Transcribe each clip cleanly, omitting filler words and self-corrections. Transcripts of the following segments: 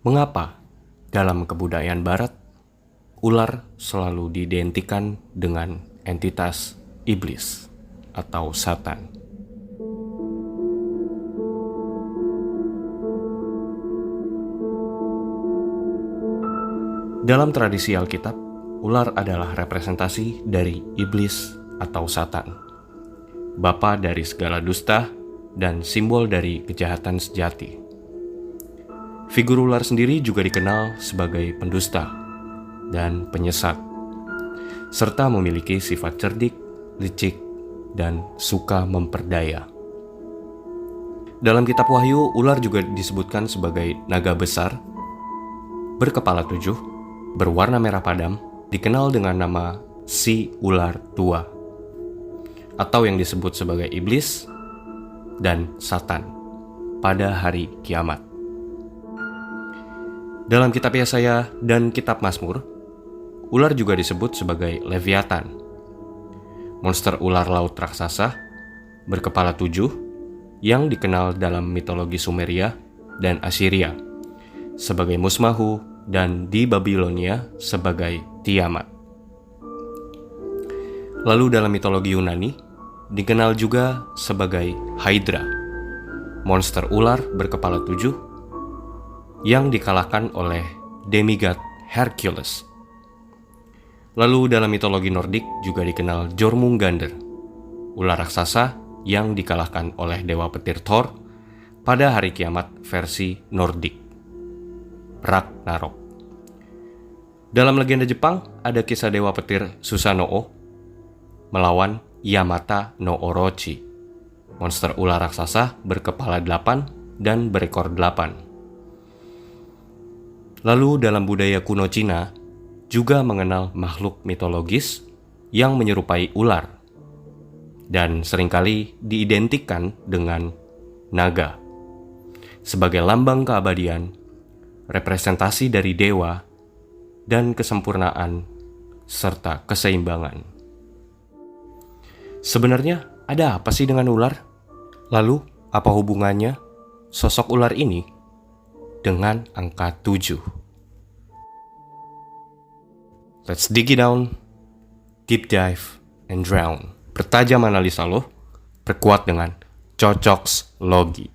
Mengapa dalam kebudayaan Barat, ular selalu diidentikan dengan entitas iblis atau Satan? Dalam tradisi Alkitab, ular adalah representasi dari iblis atau Satan, bapa dari segala dusta dan simbol dari kejahatan sejati. Figur ular sendiri juga dikenal sebagai pendusta dan penyesat, serta memiliki sifat cerdik, licik, dan suka memperdaya. Dalam kitab Wahyu, ular juga disebutkan sebagai naga besar, berkepala 7, berwarna merah padam, dikenal dengan nama si ular tua, atau yang disebut sebagai iblis dan Satan pada hari kiamat. Dalam kitab Yesaya dan kitab Mazmur, ular juga disebut sebagai Leviathan, monster ular laut raksasa berkepala 7 yang dikenal dalam mitologi Sumeria dan Assyria sebagai Musmahu dan di Babilonia sebagai Tiamat. Lalu dalam mitologi Yunani dikenal juga sebagai Hydra, monster ular berkepala 7 yang dikalahkan oleh demigod Hercules. Lalu dalam mitologi Nordik juga dikenal Jormungandr, ular raksasa yang dikalahkan oleh dewa petir Thor pada hari kiamat versi Nordik, Ragnarok. Dalam legenda Jepang ada kisah dewa petir Susanoo melawan Yamata no Orochi, monster ular raksasa berkepala 8 dan berekor 8. Lalu dalam budaya kuno Cina juga mengenal makhluk mitologis yang menyerupai ular dan seringkali diidentikan dengan naga sebagai lambang keabadian, representasi dari dewa, dan kesempurnaan serta keseimbangan. Sebenarnya ada apa sih dengan ular? Lalu apa hubungannya sosok ular ini dengan angka 7? Let's dig it down, deep dive, and drown. Pertajam analisa lo, perkuat dengan Cocoks Logi.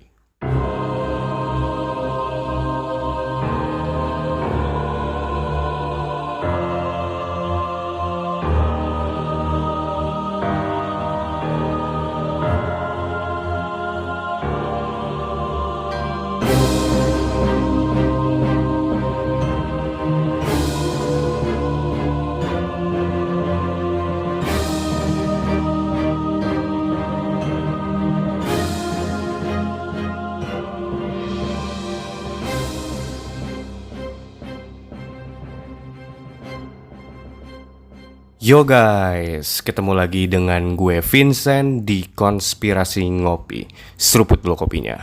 Yo guys, ketemu lagi dengan gue Vincent di Konspirasi Ngopi. Seruput dulu kopinya.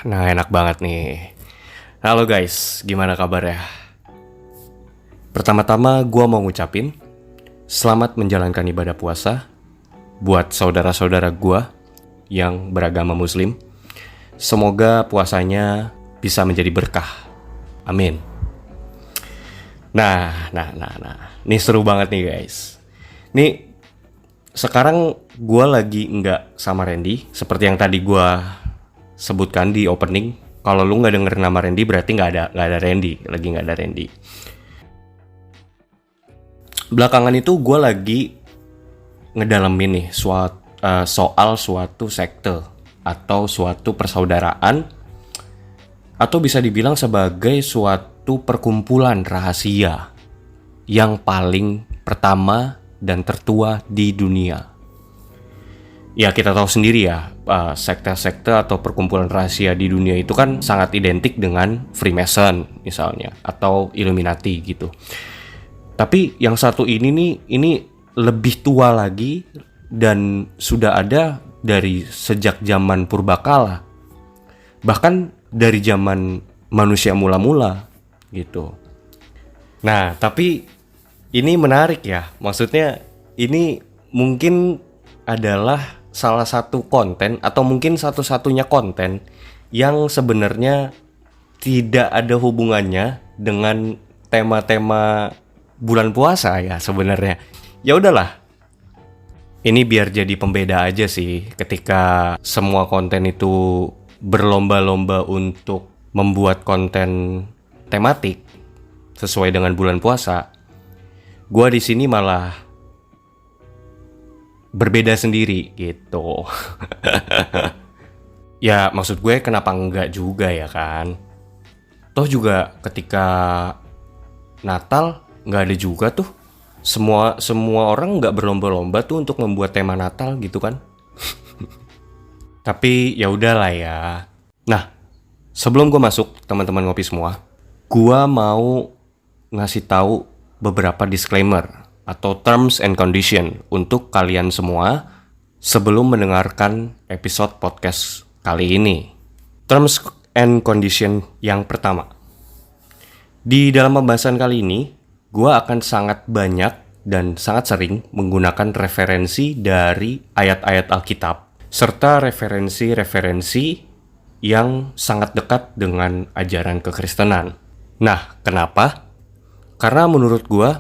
Nah, enak banget nih. Halo guys, gimana kabarnya? Pertama-tama gue mau ngucapin selamat menjalankan ibadah puasa buat saudara-saudara gue yang beragama muslim. Semoga puasanya bisa menjadi berkah. Amin. Nah, ini seru banget nih guys. Nih, sekarang gue lagi nggak sama Randy, seperti yang tadi gue sebutkan di opening. Kalau lu nggak denger nama Randy, berarti nggak ada Randy, lagi nggak ada Randy. Belakangan itu gue lagi ngedalamin nih soal suatu sekte atau suatu persaudaraan, atau bisa dibilang sebagai suatu perkumpulan rahasia yang paling pertama dan tertua di dunia. Ya, kita tahu sendiri ya, sekte-sekte atau perkumpulan rahasia di dunia itu kan sangat identik dengan Freemason misalnya, atau Illuminati gitu. Tapi yang satu ini lebih tua lagi dan sudah ada dari sejak zaman purbakala. Bahkan dari zaman manusia mula-mula gitu. Nah, tapi ini menarik ya. Maksudnya ini mungkin adalah salah satu konten atau mungkin satu-satunya konten yang sebenarnya tidak ada hubungannya dengan tema-tema bulan puasa ya sebenarnya. Ya udahlah. Ini biar jadi pembeda aja sih ketika semua konten itu berlomba-lomba untuk membuat konten tematik sesuai dengan bulan puasa. Gua di sini malah berbeda sendiri gitu. Ya maksud gue kenapa enggak juga ya kan. Toh juga ketika Natal nggak ada juga tuh. Semua orang nggak berlomba-lomba tuh untuk membuat tema Natal gitu kan. Tapi ya udahlah ya. Nah, sebelum gue masuk teman-teman ngopi semua, gue mau ngasih tahu beberapa disclaimer atau terms and condition untuk kalian semua sebelum mendengarkan episode podcast kali ini. Terms and condition yang pertama. Di dalam pembahasan kali ini, gue akan sangat banyak dan sangat sering menggunakan referensi dari ayat-ayat Alkitab, serta referensi-referensi yang sangat dekat dengan ajaran kekristenan. Nah, kenapa? Karena menurut gue,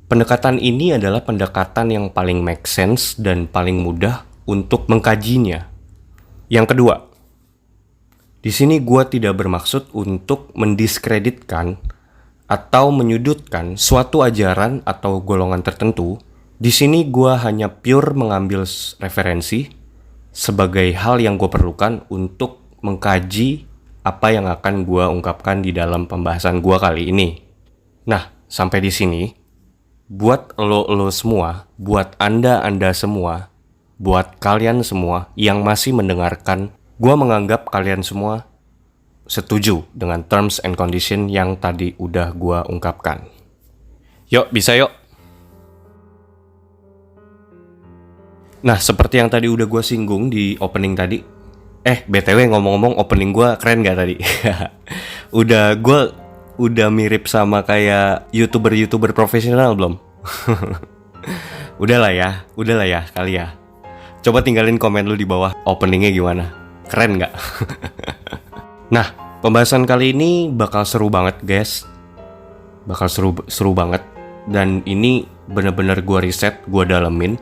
pendekatan ini adalah pendekatan yang paling make sense dan paling mudah untuk mengkajinya. Yang kedua, di sini gue tidak bermaksud untuk mendiskreditkan atau menyudutkan suatu ajaran atau golongan tertentu. Di sini gue hanya pure mengambil referensi sebagai hal yang gue perlukan untuk mengkaji apa yang akan gue ungkapkan di dalam pembahasan gue kali ini. Nah, sampai di sini, buat lo semua, buat anda semua, buat kalian semua yang masih mendengarkan, gue menganggap kalian semua setuju dengan terms and condition yang tadi udah gue ungkapkan. Yuk, bisa yuk. Nah, seperti yang tadi udah gue singgung di opening tadi. BTW ngomong-ngomong opening gue keren gak tadi? Gue udah mirip sama kayak YouTuber profesional belum? Udahlah ya kali ya. Coba tinggalin komen lu di bawah openingnya gimana. Keren gak? Nah, pembahasan kali ini bakal seru banget guys. Bakal seru banget. Dan ini bener-bener gue riset, gue dalemin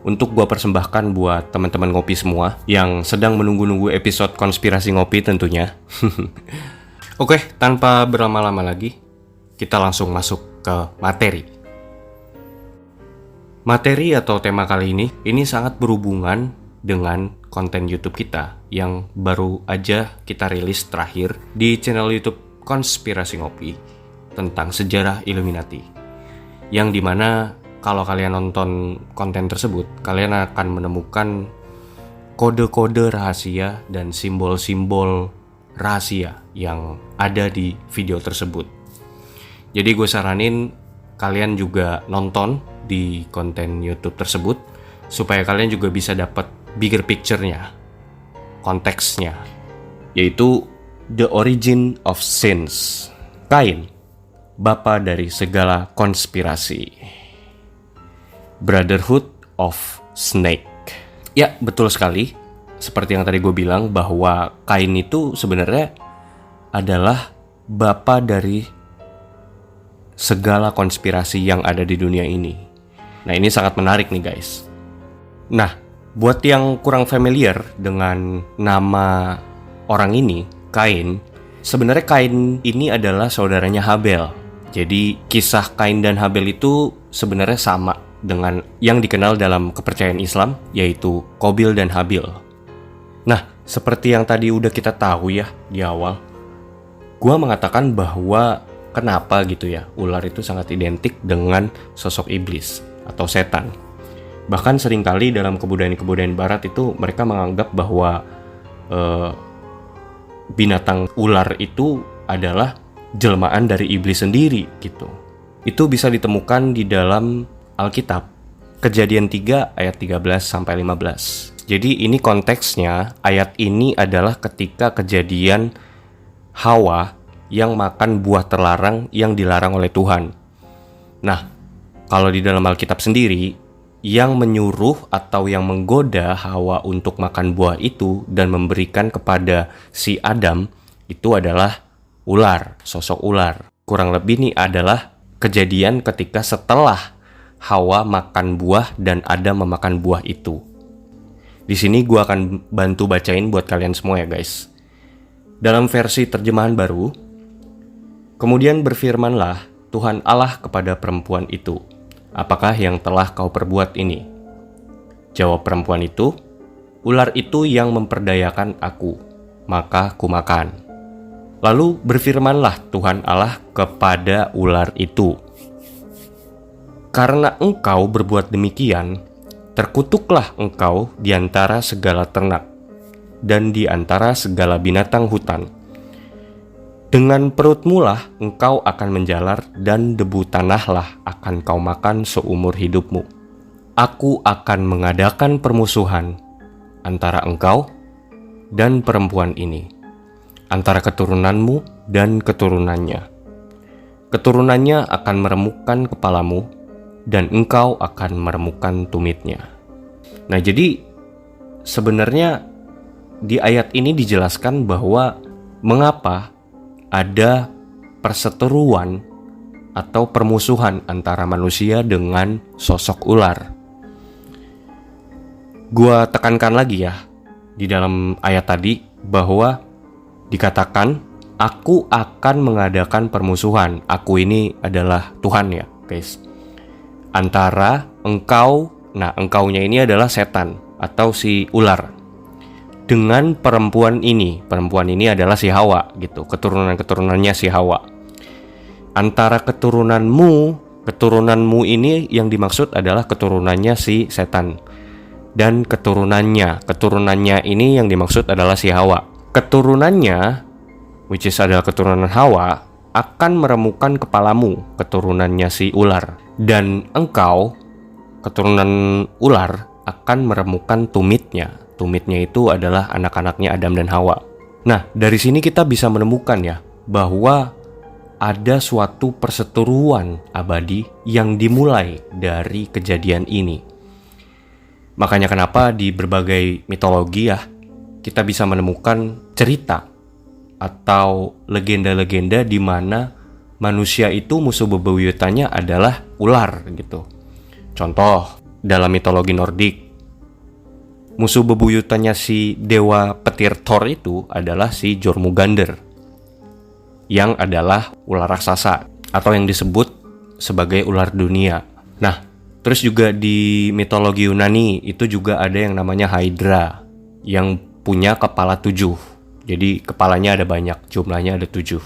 untuk gue persembahkan buat teman-teman ngopi semua yang sedang menunggu-nunggu episode konspirasi ngopi tentunya. Oke, tanpa berlama-lama lagi, kita langsung masuk ke materi. Materi atau tema kali ini sangat berhubungan dengan konten YouTube kita yang baru aja kita rilis terakhir di channel YouTube Konspirasi Ngopi tentang sejarah Illuminati. Yang dimana kalau kalian nonton konten tersebut, kalian akan menemukan kode-kode rahasia dan simbol-simbol rahasia yang ada di video tersebut. Jadi gue saranin kalian juga nonton di konten YouTube tersebut supaya kalian juga bisa dapat bigger picture-nya, konteksnya, yaitu the origin of sins. Kain, bapa dari segala konspirasi. Brotherhood of Snake. Ya, betul sekali. Seperti yang tadi gue bilang bahwa Kain itu sebenarnya adalah bapa dari segala konspirasi yang ada di dunia ini. Nah, ini sangat menarik nih guys. Nah, buat yang kurang familiar dengan nama orang ini, Kain, sebenarnya Kain ini adalah saudaranya Habel. Jadi kisah Kain dan Habel itu sebenarnya sama dengan yang dikenal dalam kepercayaan Islam, yaitu Qabil dan Habil. Nah, seperti yang tadi udah kita tahu ya di awal, gua mengatakan bahwa kenapa gitu ya ular itu sangat identik dengan sosok iblis atau setan. Bahkan seringkali dalam kebudayaan barat itu mereka menganggap bahwa binatang ular itu adalah jelmaan dari iblis sendiri gitu. Itu bisa ditemukan di dalam Alkitab, Kejadian 3 ayat 13-15. Jadi ini konteksnya, ayat ini adalah ketika kejadian Hawa yang makan buah terlarang yang dilarang oleh Tuhan. Nah, kalau di dalam Alkitab sendiri, yang menyuruh atau yang menggoda Hawa untuk makan buah itu dan memberikan kepada si Adam itu adalah ular, sosok ular. Kurang lebih nih adalah kejadian ketika setelah Hawa makan buah dan Adam memakan buah itu. Di sini gue akan bantu bacain buat kalian semua ya guys. Dalam versi terjemahan baru, kemudian berfirmanlah Tuhan Allah kepada perempuan itu, apakah yang telah kau perbuat ini? Jawab perempuan itu, ular itu yang memperdayakan aku, maka kumakan. Lalu berfirmanlah Tuhan Allah kepada ular itu, karena engkau berbuat demikian, terkutuklah engkau di antara segala ternak dan di antara segala binatang hutan. Dengan perutmu lah engkau akan menjalar dan debu tanahlah akan kau makan seumur hidupmu. Aku akan mengadakan permusuhan antara engkau dan perempuan ini, antara keturunanmu dan keturunannya. Keturunannya akan meremukkan kepalamu dan engkau akan meremukkan tumitnya. Nah, jadi sebenarnya di ayat ini dijelaskan bahwa mengapa ada perseteruan atau permusuhan antara manusia dengan sosok ular. Gua tekankan lagi ya di dalam ayat tadi bahwa dikatakan aku akan mengadakan permusuhan. Aku ini adalah Tuhan ya guys. Antara engkau, nah engkaunya ini adalah setan atau si ular, dengan perempuan ini adalah si Hawa gitu, keturunan-keturunannya si Hawa. Antara keturunanmu ini yang dimaksud adalah keturunannya si setan, dan keturunannya ini yang dimaksud adalah si Hawa. Keturunannya, which is adalah keturunan Hawa, akan meremukkan kepalamu, keturunannya si ular, dan engkau, keturunan ular, akan meremukkan tumitnya. Tumitnya itu adalah anak-anaknya Adam dan Hawa. Nah, dari sini kita bisa menemukan ya, bahwa ada suatu perseteruan abadi yang dimulai dari kejadian ini. Makanya kenapa di berbagai mitologi ya, kita bisa menemukan cerita atau legenda-legenda di mana manusia itu musuh bebuyutannya adalah ular gitu. Contoh, dalam mitologi Nordik, musuh bebuyutannya si dewa petir Thor itu adalah si Jormungandr, yang adalah ular raksasa atau yang disebut sebagai ular dunia. Nah, terus juga di mitologi Yunani itu juga ada yang namanya Hydra yang punya kepala 7. Jadi kepalanya ada banyak, jumlahnya ada 7.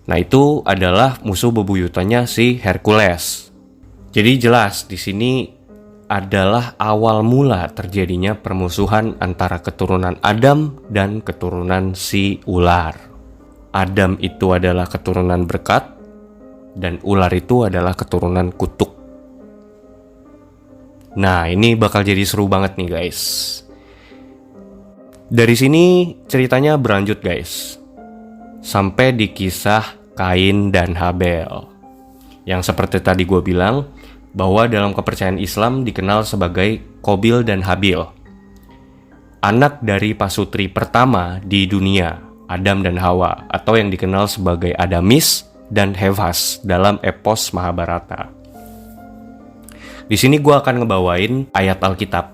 Nah, itu adalah musuh bebuyutannya si Hercules. Jadi jelas di sini adalah awal mula terjadinya permusuhan antara keturunan Adam dan keturunan si ular. Adam itu adalah keturunan berkat dan ular itu adalah keturunan kutuk. Nah, ini bakal jadi seru banget nih guys. Dari sini ceritanya berlanjut guys, sampai di kisah Kain dan Habel, yang seperti tadi gue bilang, bahwa dalam kepercayaan Islam dikenal sebagai Qabil dan Habil, anak dari pasutri pertama di dunia, Adam dan Hawa, atau yang dikenal sebagai Adamis dan Hevas dalam epos Mahabharata. Di sini gue akan ngebawain ayat Alkitab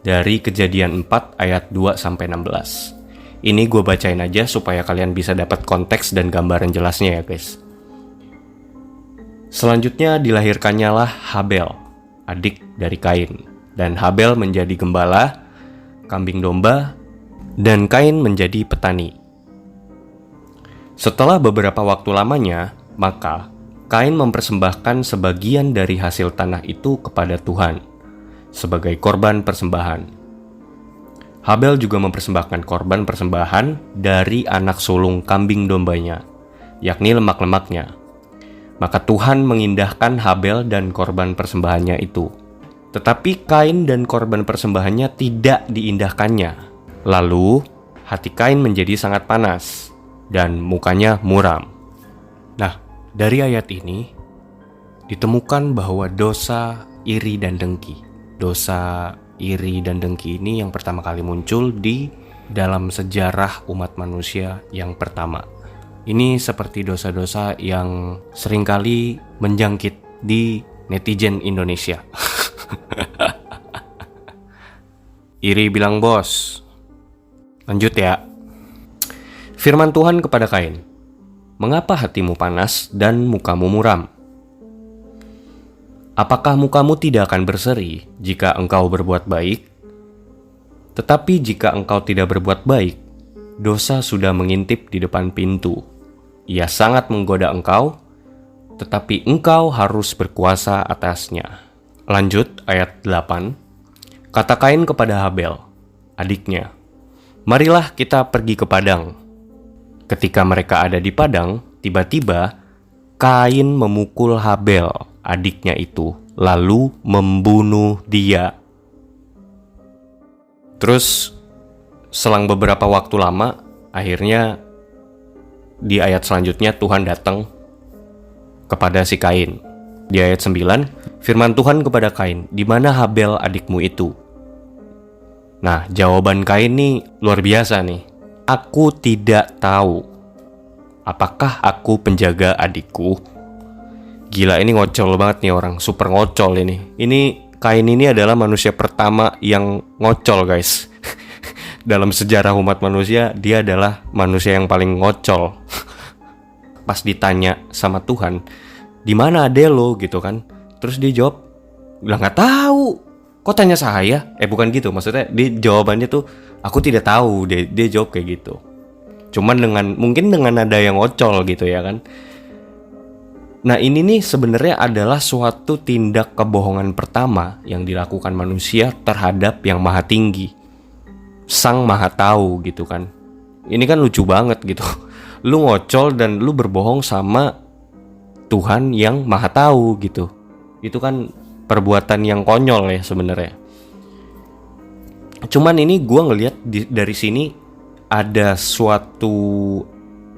dari Kejadian 4 ayat 2-16. Ini gue bacain aja supaya kalian bisa dapat konteks dan gambaran jelasnya ya guys. Selanjutnya dilahirkannya lah Habel, adik dari Kain. Dan Habel menjadi gembala, kambing domba, dan Kain menjadi petani. Setelah beberapa waktu lamanya, maka Kain mempersembahkan sebagian dari hasil tanah itu kepada Tuhan sebagai korban persembahan. Habel juga mempersembahkan korban persembahan dari anak sulung kambing dombanya, yakni lemak-lemaknya. Maka Tuhan mengindahkan Habel dan korban persembahannya itu. Tetapi Kain dan korban persembahannya tidak diindahkannya. Lalu hati Kain menjadi sangat panas dan mukanya muram. Nah, dari ayat ini ditemukan bahwa dosa iri dan dengki. Dosa iri dan dengki ini yang pertama kali muncul di dalam sejarah umat manusia yang pertama. Ini seperti dosa-dosa yang seringkali menjangkit di netizen Indonesia. Iri bilang bos. Lanjut ya. Firman Tuhan kepada Kain, mengapa hatimu panas dan mukamu muram? Apakah mukamu tidak akan berseri jika engkau berbuat baik? Tetapi jika engkau tidak berbuat baik, dosa sudah mengintip di depan pintu. Ia sangat menggoda engkau, tetapi engkau harus berkuasa atasnya. Lanjut ayat 8. Kata Kain kepada Habel, adiknya, marilah kita pergi ke padang. Ketika mereka ada di padang, tiba-tiba Kain memukul Habel, adiknya itu, lalu membunuh dia. Terus selang beberapa waktu lama, akhirnya di ayat selanjutnya Tuhan datang kepada si Kain. Di ayat 9, firman Tuhan kepada Kain, di mana Habel adikmu itu? Nah, jawaban Kain nih luar biasa nih. Aku tidak tahu. Apakah aku penjaga adikku? Gila, ini ngocol banget nih orang, super ngocol ini. Ini Kain ini adalah manusia pertama yang ngocol, guys. Dalam sejarah umat manusia, dia adalah manusia yang paling ngocol. Pas ditanya sama Tuhan, di mana adek lo gitu kan? Terus dia jawab, lah nggak tahu. Kok tanya saya? Bukan gitu, maksudnya dia jawabannya tuh aku tidak tahu. Dia jawab kayak gitu. Cuman mungkin dengan nada yang ngocol gitu ya kan. Nah, ini nih sebenarnya adalah suatu tindak kebohongan pertama yang dilakukan manusia terhadap yang maha tinggi, sang maha tahu gitu kan. Ini kan lucu banget gitu. Lu ngocol dan lu berbohong sama Tuhan yang maha tahu gitu. Itu kan perbuatan yang konyol ya sebenarnya. Cuman ini gue ngelihat dari sini ada suatu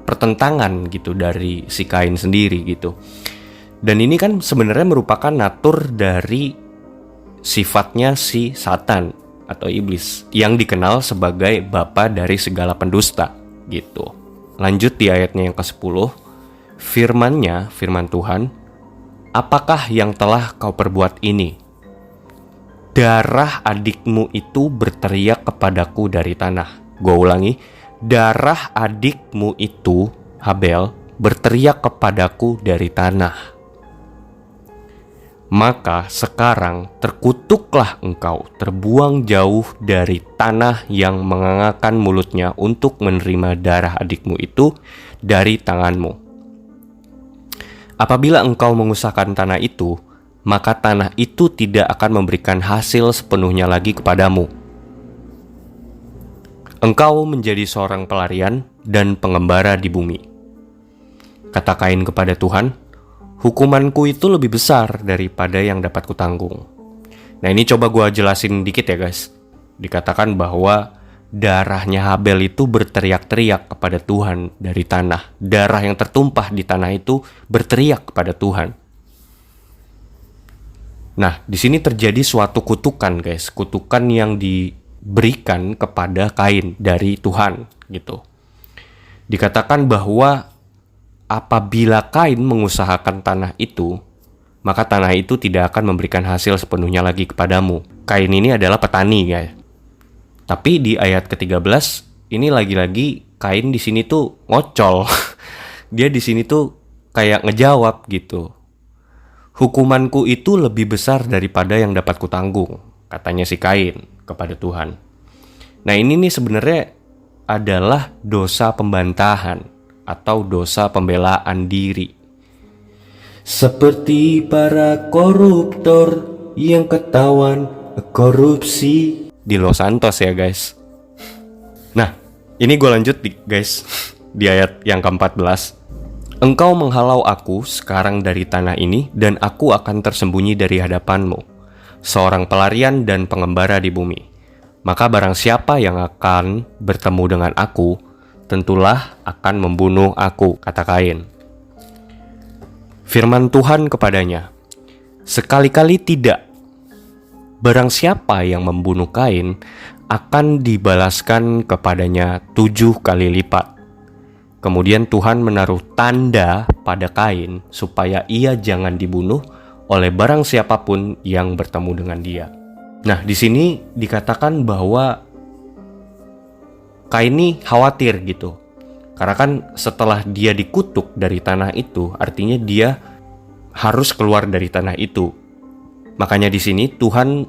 pertentangan gitu dari si Kain sendiri gitu. Dan ini kan sebenarnya merupakan natur dari sifatnya si Satan atau iblis yang dikenal sebagai bapa dari segala pendusta gitu. Lanjut di ayatnya yang ke-10, firman Tuhan, apakah yang telah kau perbuat ini? Darah adikmu itu berteriak kepadaku dari tanah. Gue ulangi, darah adikmu itu, Habel, berteriak kepadaku dari tanah. Maka sekarang terkutuklah engkau, terbuang jauh dari tanah yang mengangakkan mulutnya untuk menerima darah adikmu itu dari tanganmu. Apabila engkau mengusahkan tanah itu, maka tanah itu tidak akan memberikan hasil sepenuhnya lagi kepadamu. Engkau menjadi seorang pelarian dan pengembara di bumi. Kata Kain kepada Tuhan, hukumanku itu lebih besar daripada yang dapat kutanggung. Nah, ini coba gue jelasin dikit ya guys. Dikatakan bahwa darahnya Habel itu berteriak-teriak kepada Tuhan dari tanah. Darah yang tertumpah di tanah itu berteriak kepada Tuhan. Nah, di sini terjadi suatu kutukan guys. Kutukan yang diberikan kepada Kain dari Tuhan gitu. Dikatakan bahwa apabila Kain mengusahakan tanah itu, maka tanah itu tidak akan memberikan hasil sepenuhnya lagi kepadamu. Kain ini adalah petani guys. Tapi di ayat ke-13 ini lagi-lagi Kain di sini tuh ngocol. Dia di sini tuh kayak ngejawab gitu. Hukumanku itu lebih besar daripada yang dapat kutanggung, katanya si Kain kepada Tuhan. Nah, ini nih sebenarnya adalah dosa pembantahan atau dosa pembelaan diri. Seperti para koruptor yang ketahuan korupsi di Los Santos ya guys. Nah, ini gue lanjut guys di ayat yang ke-14. Engkau menghalau aku sekarang dari tanah ini dan aku akan tersembunyi dari hadapanmu, seorang pelarian dan pengembara di bumi. Maka barang siapa yang akan bertemu dengan aku, tentulah akan membunuh aku, kata Kain. Firman Tuhan kepadanya, sekali-kali tidak barang siapa yang membunuh Kain akan dibalaskan kepadanya 7 kali lipat. Kemudian Tuhan menaruh tanda pada Kain supaya ia jangan dibunuh oleh barang siapapun yang bertemu dengan dia. Nah, di sini dikatakan bahwa Kain ini khawatir gitu. Karena kan setelah dia dikutuk dari tanah itu, artinya dia harus keluar dari tanah itu. Makanya di sini Tuhan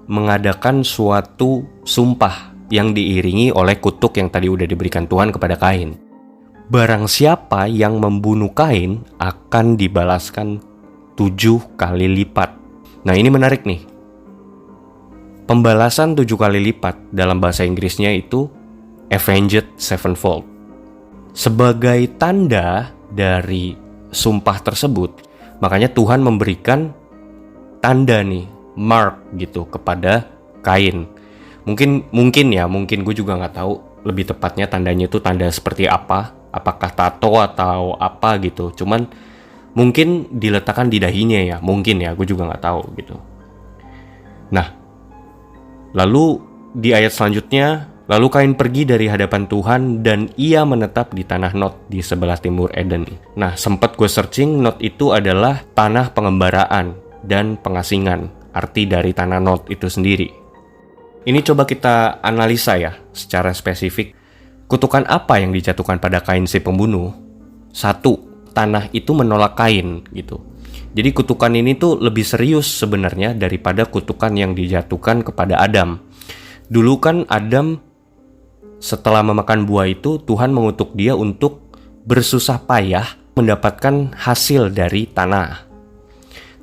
mengadakan suatu sumpah yang diiringi oleh kutuk yang tadi udah diberikan Tuhan kepada Kain. Barang siapa yang membunuh Kain akan dibalaskan 7 kali lipat. Nah, ini menarik nih. Pembalasan 7 kali lipat dalam bahasa Inggrisnya itu avenged sevenfold. Sebagai tanda dari sumpah tersebut, makanya Tuhan memberikan tanda nih, mark gitu kepada Kain. Mungkin gue juga nggak tahu lebih tepatnya tandanya itu tanda seperti apa, apakah tato atau apa gitu. Cuman mungkin diletakkan di dahinya ya, mungkin ya, gue juga nggak tahu gitu. Nah, lalu di ayat selanjutnya, lalu Kain pergi dari hadapan Tuhan dan ia menetap di tanah Nod di sebelah timur Eden. Nah, sempat gue searching, Nod itu adalah tanah pengembaraan dan pengasingan, arti dari tanah Nod itu sendiri. Ini coba kita analisa ya secara spesifik. Kutukan apa yang dijatuhkan pada Kain si pembunuh? 1, tanah itu menolak Kain gitu. Jadi kutukan ini tuh lebih serius sebenarnya daripada kutukan yang dijatuhkan kepada Adam. Dulu kan Adam setelah memakan buah itu, Tuhan mengutuk dia untuk bersusah payah mendapatkan hasil dari tanah.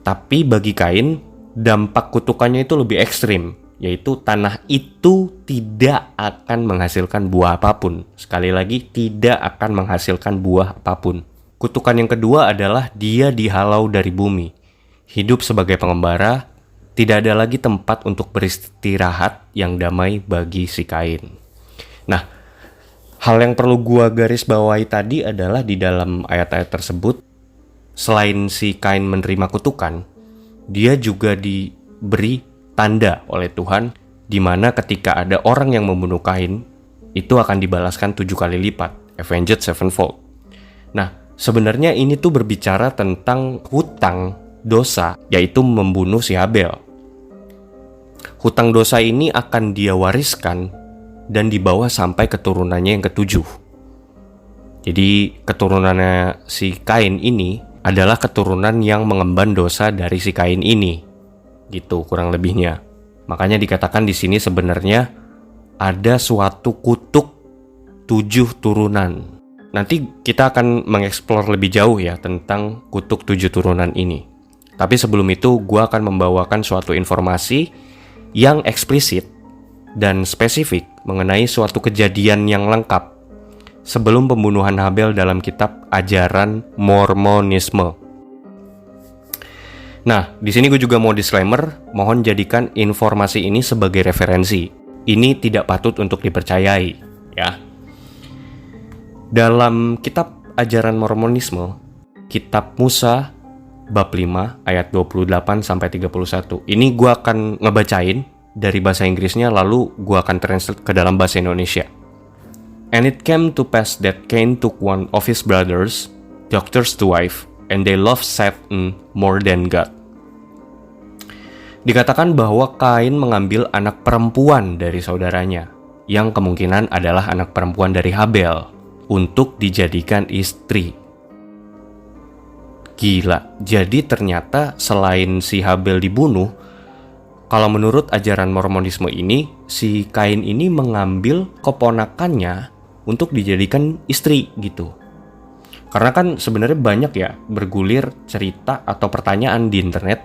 Tapi bagi Kain, dampak kutukannya itu lebih ekstrim, yaitu tanah itu tidak akan menghasilkan buah apapun. Sekali lagi, tidak akan menghasilkan buah apapun. Kutukan yang kedua adalah dia dihalau dari bumi. Hidup sebagai pengembara, tidak ada lagi tempat untuk beristirahat yang damai bagi si Kain. Nah, hal yang perlu gua garis bawahi tadi adalah di dalam ayat-ayat tersebut, selain si Kain menerima kutukan, dia juga diberi tanda oleh Tuhan, di mana ketika ada orang yang membunuh Kain, itu akan dibalaskan 7 kali lipat, avenged sevenfold. Nah, sebenarnya ini tuh berbicara tentang hutang dosa, yaitu membunuh si Habel. Hutang dosa ini akan dia wariskan dan dibawa sampai keturunannya yang ketujuh. Jadi keturunannya si Kain ini adalah keturunan yang mengemban dosa dari si Kain ini. Gitu kurang lebihnya. Makanya dikatakan di sini sebenarnya ada suatu kutuk 7 turunan. Nanti kita akan mengeksplor lebih jauh ya tentang kutuk 7 turunan ini. Tapi sebelum itu gue akan membawakan suatu informasi yang eksplisit dan spesifik mengenai suatu kejadian yang lengkap sebelum pembunuhan Habel dalam kitab ajaran Mormonisme. Nah, di sini gue juga mau disclaimer, mohon jadikan informasi ini sebagai referensi. Ini tidak patut untuk dipercayai, ya. Dalam kitab ajaran Mormonisme, kitab Musa bab 5 ayat 28 sampai 31. Ini gue akan ngebacain dari bahasa Inggrisnya, lalu gue akan translate ke dalam bahasa Indonesia. And it came to pass that Cain took one of his brothers, doctor's wife, and they loved Satan more than God. Dikatakan bahwa Kain mengambil anak perempuan dari saudaranya, yang kemungkinan adalah anak perempuan dari Habel, untuk dijadikan istri. Gila, jadi ternyata selain si Habel dibunuh, kalau menurut ajaran Mormonisme ini, si Kain ini mengambil keponakannya untuk dijadikan istri gitu. Karena kan sebenarnya banyak ya bergulir cerita atau pertanyaan di internet,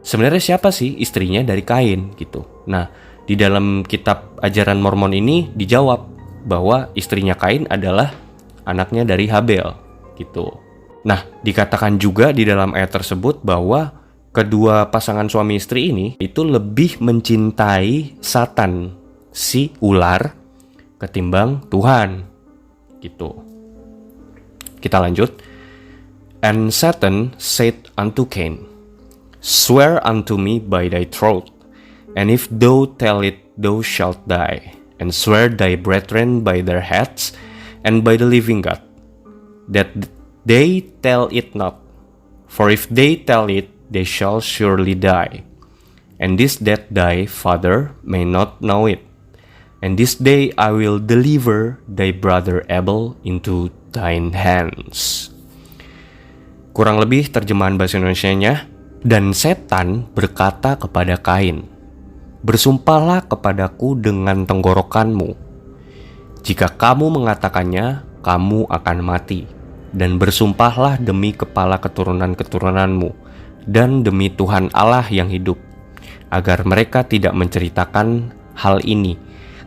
sebenarnya siapa sih istrinya dari Kain gitu. Nah, di dalam kitab ajaran Mormon ini dijawab bahwa istrinya Kain adalah anaknya dari Habel gitu. Nah, dikatakan juga di dalam ayat tersebut bahwa kedua pasangan suami istri ini itu lebih mencintai Satan, si ular, ketimbang Tuhan gitu. Kita lanjut. And Satan said unto Cain, Swear unto me by thy throat, And if thou tell it, thou shalt die, and swear thy brethren by their heads, and by the living God, that they tell it not. For if they tell it, they shall surely die. And this that thy father may not know it. And this day I will deliver thy brother Abel into thine hands. Kurang lebih terjemahan bahasa Indonesianya, dan setan berkata kepada Kain, bersumpahlah kepadaku dengan tenggorokanmu. Jika kamu mengatakannya, kamu akan mati. Dan bersumpahlah demi kepala keturunan-keturunanmu, dan demi Tuhan Allah yang hidup, agar mereka tidak menceritakan hal ini,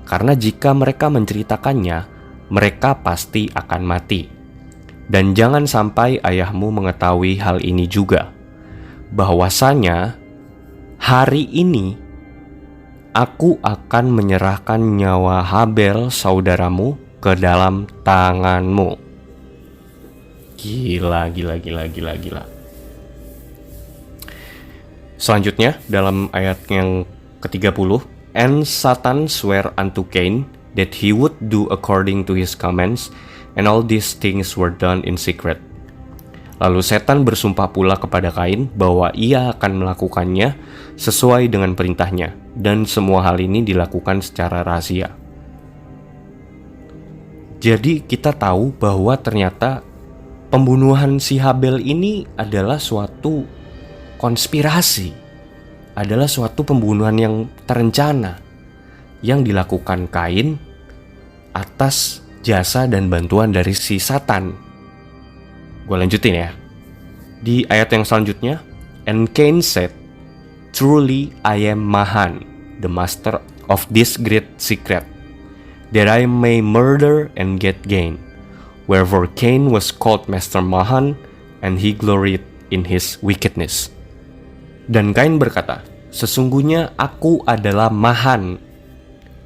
karena jika mereka menceritakannya, mereka pasti akan mati. Dan jangan sampai ayahmu mengetahui hal ini juga, bahwasanya hari ini aku akan menyerahkan nyawa Habel saudaramu ke dalam tanganmu. Gila. Selanjutnya dalam ayat yang ke-30, and Satan swear unto Cain that he would do according to his commands, and all these things were done in secret. Lalu setan bersumpah pula kepada Kain bahwa ia akan melakukannya sesuai dengan perintahnya, dan semua hal ini dilakukan secara rahasia. Jadi kita tahu bahwa ternyata pembunuhan si Habel ini adalah suatu konspirasi, adalah suatu pembunuhan yang terencana yang dilakukan Kain atas jasa dan bantuan dari si Satan. Gue lanjutin ya. Di ayat yang selanjutnya, and Cain said, truly I am Mahan, the master of this great secret, that I may murder and get gain. Wherefore Cain was called Master Mahan, and he gloried in his wickedness. Dan Kain berkata, sesungguhnya aku adalah Mahan,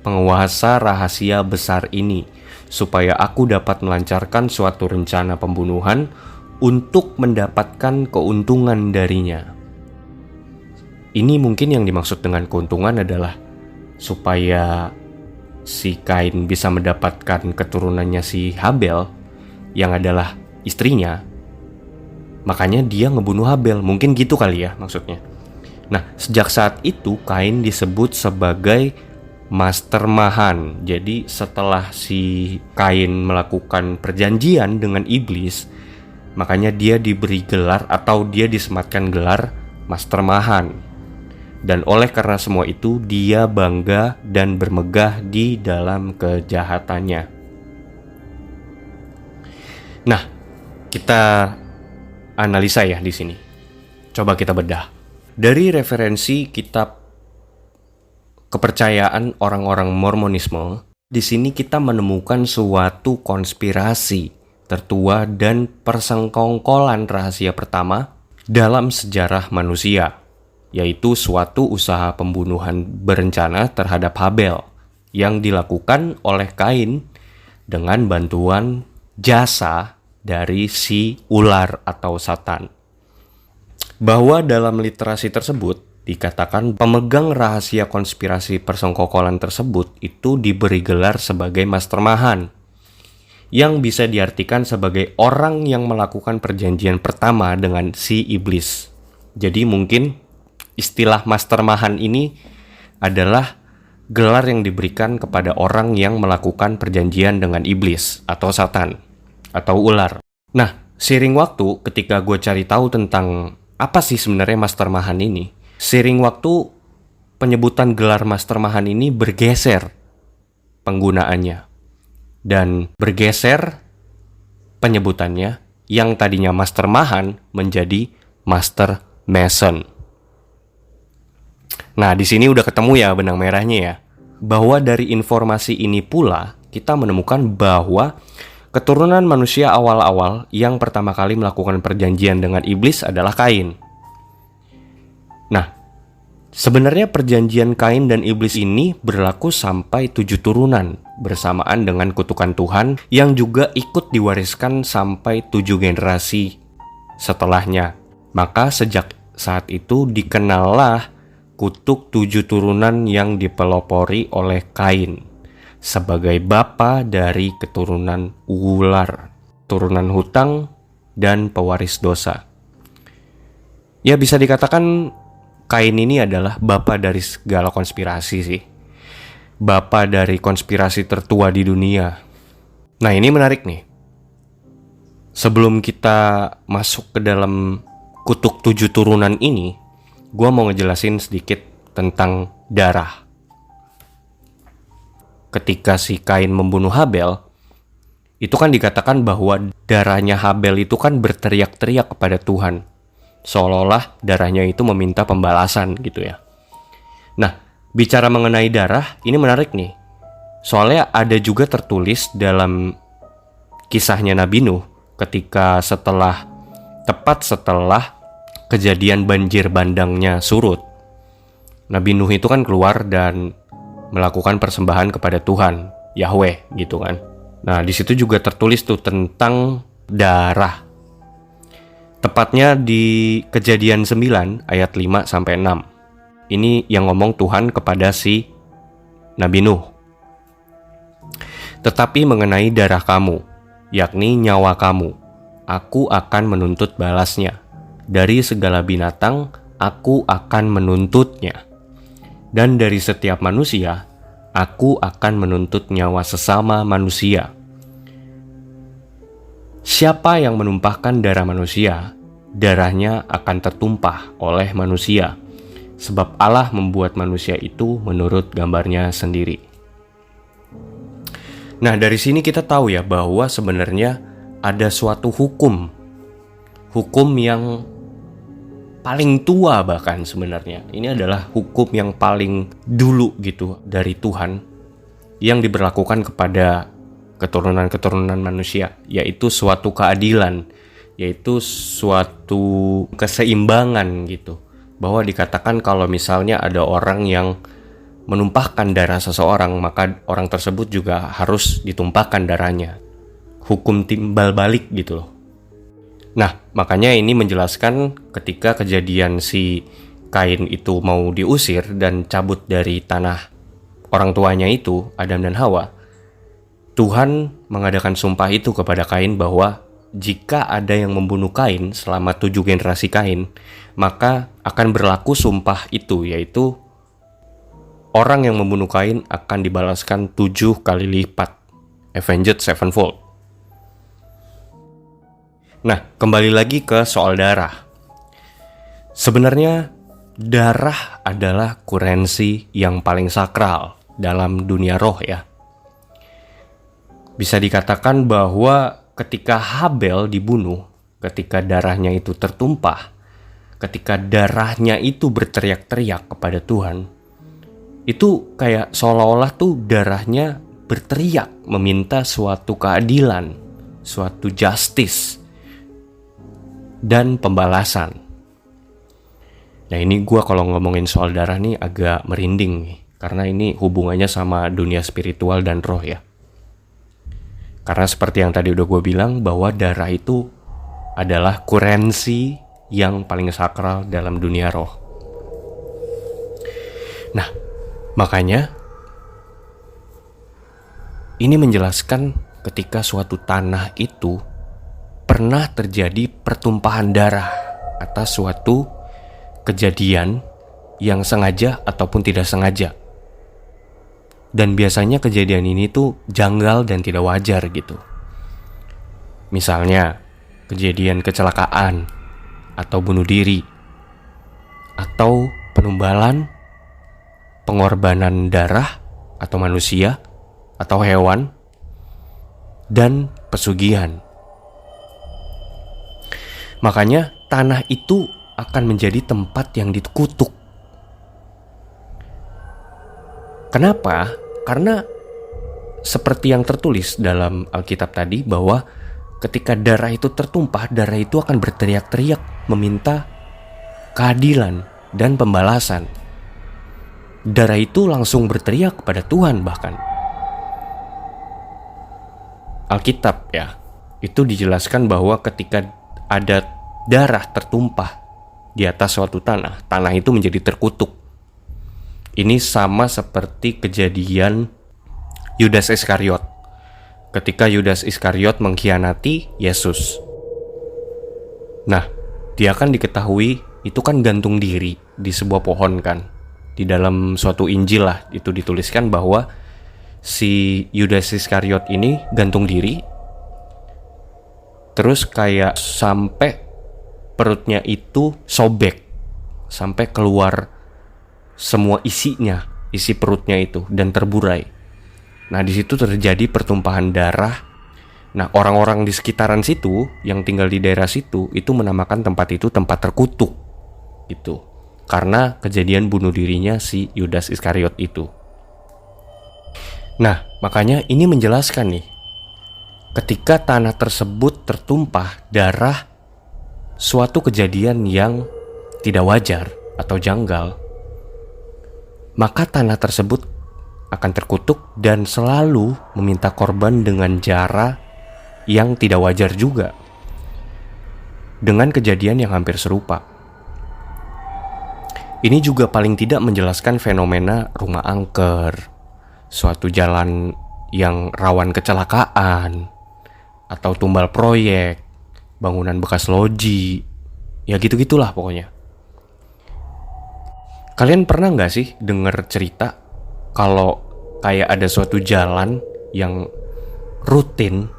penguasa rahasia besar ini, supaya aku dapat melancarkan suatu rencana pembunuhan untuk mendapatkan keuntungan darinya. Ini mungkin yang dimaksud dengan keuntungan adalah supaya si Kain bisa mendapatkan keturunannya si Habel, yang adalah istrinya. Makanya dia ngebunuh Habel, mungkin gitu kali ya maksudnya. Nah, sejak saat itu Kain disebut sebagai Master Mahan. Jadi setelah si Kain melakukan perjanjian dengan iblis, makanya dia diberi gelar atau dia disematkan gelar Master Mahan. Dan oleh karena semua itu, dia bangga dan bermegah di dalam kejahatannya. Nah, kita analisa ya di sini. Coba kita bedah. Dari referensi kitab kepercayaan orang-orang Mormonisme, di sini kita menemukan suatu konspirasi tertua dan persengkongkolan rahasia pertama dalam sejarah manusia, yaitu suatu usaha pembunuhan berencana terhadap Habel yang dilakukan oleh Kain dengan bantuan jasa dari si ular atau Satan. Bahwa dalam literasi tersebut dikatakan pemegang rahasia konspirasi persengkokolan tersebut itu diberi gelar sebagai Master Mahan, yang bisa diartikan sebagai orang yang melakukan perjanjian pertama dengan si iblis. Jadi mungkin istilah Master Mahan ini adalah gelar yang diberikan kepada orang yang melakukan perjanjian dengan iblis atau Satan atau ular. Nah, seiring waktu ketika gue cari tahu tentang apa sih sebenarnya Master Mahan ini, seiring waktu penyebutan gelar Master Mahan ini bergeser penggunaannya dan bergeser penyebutannya yang tadinya Master Mahan menjadi Master Mason. Nah, di sini udah ketemu ya benang merahnya ya. Bahwa dari informasi ini pula kita menemukan bahwa keturunan manusia awal-awal yang pertama kali melakukan perjanjian dengan iblis adalah Kain. Nah, sebenarnya perjanjian Kain dan iblis ini berlaku sampai 7 turunan bersamaan dengan kutukan Tuhan yang juga ikut diwariskan sampai 7 generasi setelahnya. Maka sejak saat itu dikenallah kutuk 7 turunan yang dipelopori oleh Kain sebagai bapa dari keturunan ular, turunan hutang, dan pewaris dosa. Ya, bisa dikatakan Kain ini adalah bapa dari segala konspirasi sih. Bapa dari konspirasi tertua di dunia. Nah, ini menarik nih. Sebelum kita masuk ke dalam kutuk 7 turunan ini, gue mau ngejelasin sedikit tentang darah. Ketika si Kain membunuh Habel, itu kan dikatakan bahwa darahnya Habel itu kan berteriak-teriak kepada Tuhan. Seolah-olah darahnya itu meminta pembalasan gitu ya. Nah, bicara mengenai darah, ini menarik nih. Soalnya ada juga tertulis dalam kisahnya Nabi Nuh ketika tepat setelah kejadian banjir bandangnya surut. Nabi Nuh itu kan keluar dan melakukan persembahan kepada Tuhan, Yahweh gitu kan. Nah, di situ juga tertulis tuh tentang darah. Tepatnya di Kejadian 9 ayat 5 sampai 6. Ini yang ngomong Tuhan kepada si Nabi Nuh. Tetapi mengenai darah kamu, yakni nyawa kamu, aku akan menuntut balasnya. Dari segala binatang, aku akan menuntutnya. Dan dari setiap manusia, aku akan menuntut nyawa sesama manusia. Siapa yang menumpahkan darah manusia, darahnya akan tertumpah oleh manusia, sebab Allah membuat manusia itu menurut gambarnya sendiri. Nah, dari sini kita tahu ya bahwa sebenarnya ada suatu hukum yang paling tua bahkan sebenarnya. Ini adalah hukum yang paling dulu gitu dari Tuhan yang diberlakukan kepada keturunan-keturunan manusia, yaitu suatu keadilan, yaitu suatu keseimbangan gitu. Bahwa dikatakan kalau misalnya ada orang yang menumpahkan darah seseorang, maka orang tersebut juga harus ditumpahkan darahnya. Hukum timbal balik gitu loh. Nah, makanya ini menjelaskan ketika kejadian si Kain itu mau diusir dan cabut dari tanah orang tuanya itu, Adam dan Hawa, Tuhan mengadakan sumpah itu kepada Kain bahwa jika ada yang membunuh Kain selama 7 generasi Kain, maka akan berlaku sumpah itu, yaitu orang yang membunuh Kain akan dibalaskan 7 kali lipat, avenged sevenfold. Nah, kembali lagi ke soal darah. Sebenarnya darah adalah kurensi yang paling sakral dalam dunia roh ya. Bisa dikatakan bahwa ketika Habel dibunuh, ketika darahnya itu tertumpah, ketika darahnya itu berteriak-teriak kepada Tuhan, itu kayak seolah-olah tuh darahnya berteriak meminta suatu keadilan, suatu justice, dan pembalasan. Nah, ini gue kalau ngomongin soal darah nih agak merinding nih, karena ini hubungannya sama dunia spiritual dan roh ya. Karena seperti yang tadi udah gue bilang bahwa darah itu adalah kurensi yang paling sakral dalam dunia roh. Nah, makanya ini menjelaskan ketika suatu tanah itu pernah terjadi pertumpahan darah atas suatu kejadian yang sengaja ataupun tidak sengaja. Dan biasanya kejadian ini tuh janggal dan tidak wajar gitu. Misalnya kejadian kecelakaan atau bunuh diri, atau penumbalan, pengorbanan darah atau manusia atau hewan, dan pesugihan. Makanya tanah itu akan menjadi tempat yang dikutuk. Kenapa? Karena seperti yang tertulis dalam Alkitab tadi bahwa ketika darah itu tertumpah, darah itu akan berteriak-teriak meminta keadilan dan pembalasan. Darah itu langsung berteriak kepada Tuhan bahkan. Alkitab ya, itu dijelaskan bahwa ketika ada darah tertumpah di atas suatu tanah, tanah itu menjadi terkutuk. Ini sama seperti kejadian Yudas Iskariot. Ketika Yudas Iskariot mengkhianati Yesus. Nah, dia kan diketahui itu kan gantung diri di sebuah pohon kan. Di dalam suatu Injil lah itu dituliskan bahwa si Yudas Iskariot ini gantung diri. Terus kayak sampai perutnya itu sobek, sampai keluar semua isinya, isi perutnya itu, dan terburai. Nah, di situ terjadi pertumpahan darah. Nah, orang-orang di sekitaran situ yang tinggal di daerah situ itu menamakan tempat itu tempat terkutuk gitu. Karena kejadian bunuh dirinya si Yudas Iskariot itu. Nah, makanya ini menjelaskan nih, ketika tanah tersebut tertumpah darah, suatu kejadian yang tidak wajar atau janggal, maka tanah tersebut akan terkutuk dan selalu meminta korban dengan cara yang tidak wajar juga, dengan kejadian yang hampir serupa. Ini juga paling tidak menjelaskan fenomena rumah angker, suatu jalan yang rawan kecelakaan, atau tumbal proyek, bangunan bekas loji, ya gitu-gitulah pokoknya. Kalian pernah gak sih denger cerita kalau kayak ada suatu jalan yang rutin,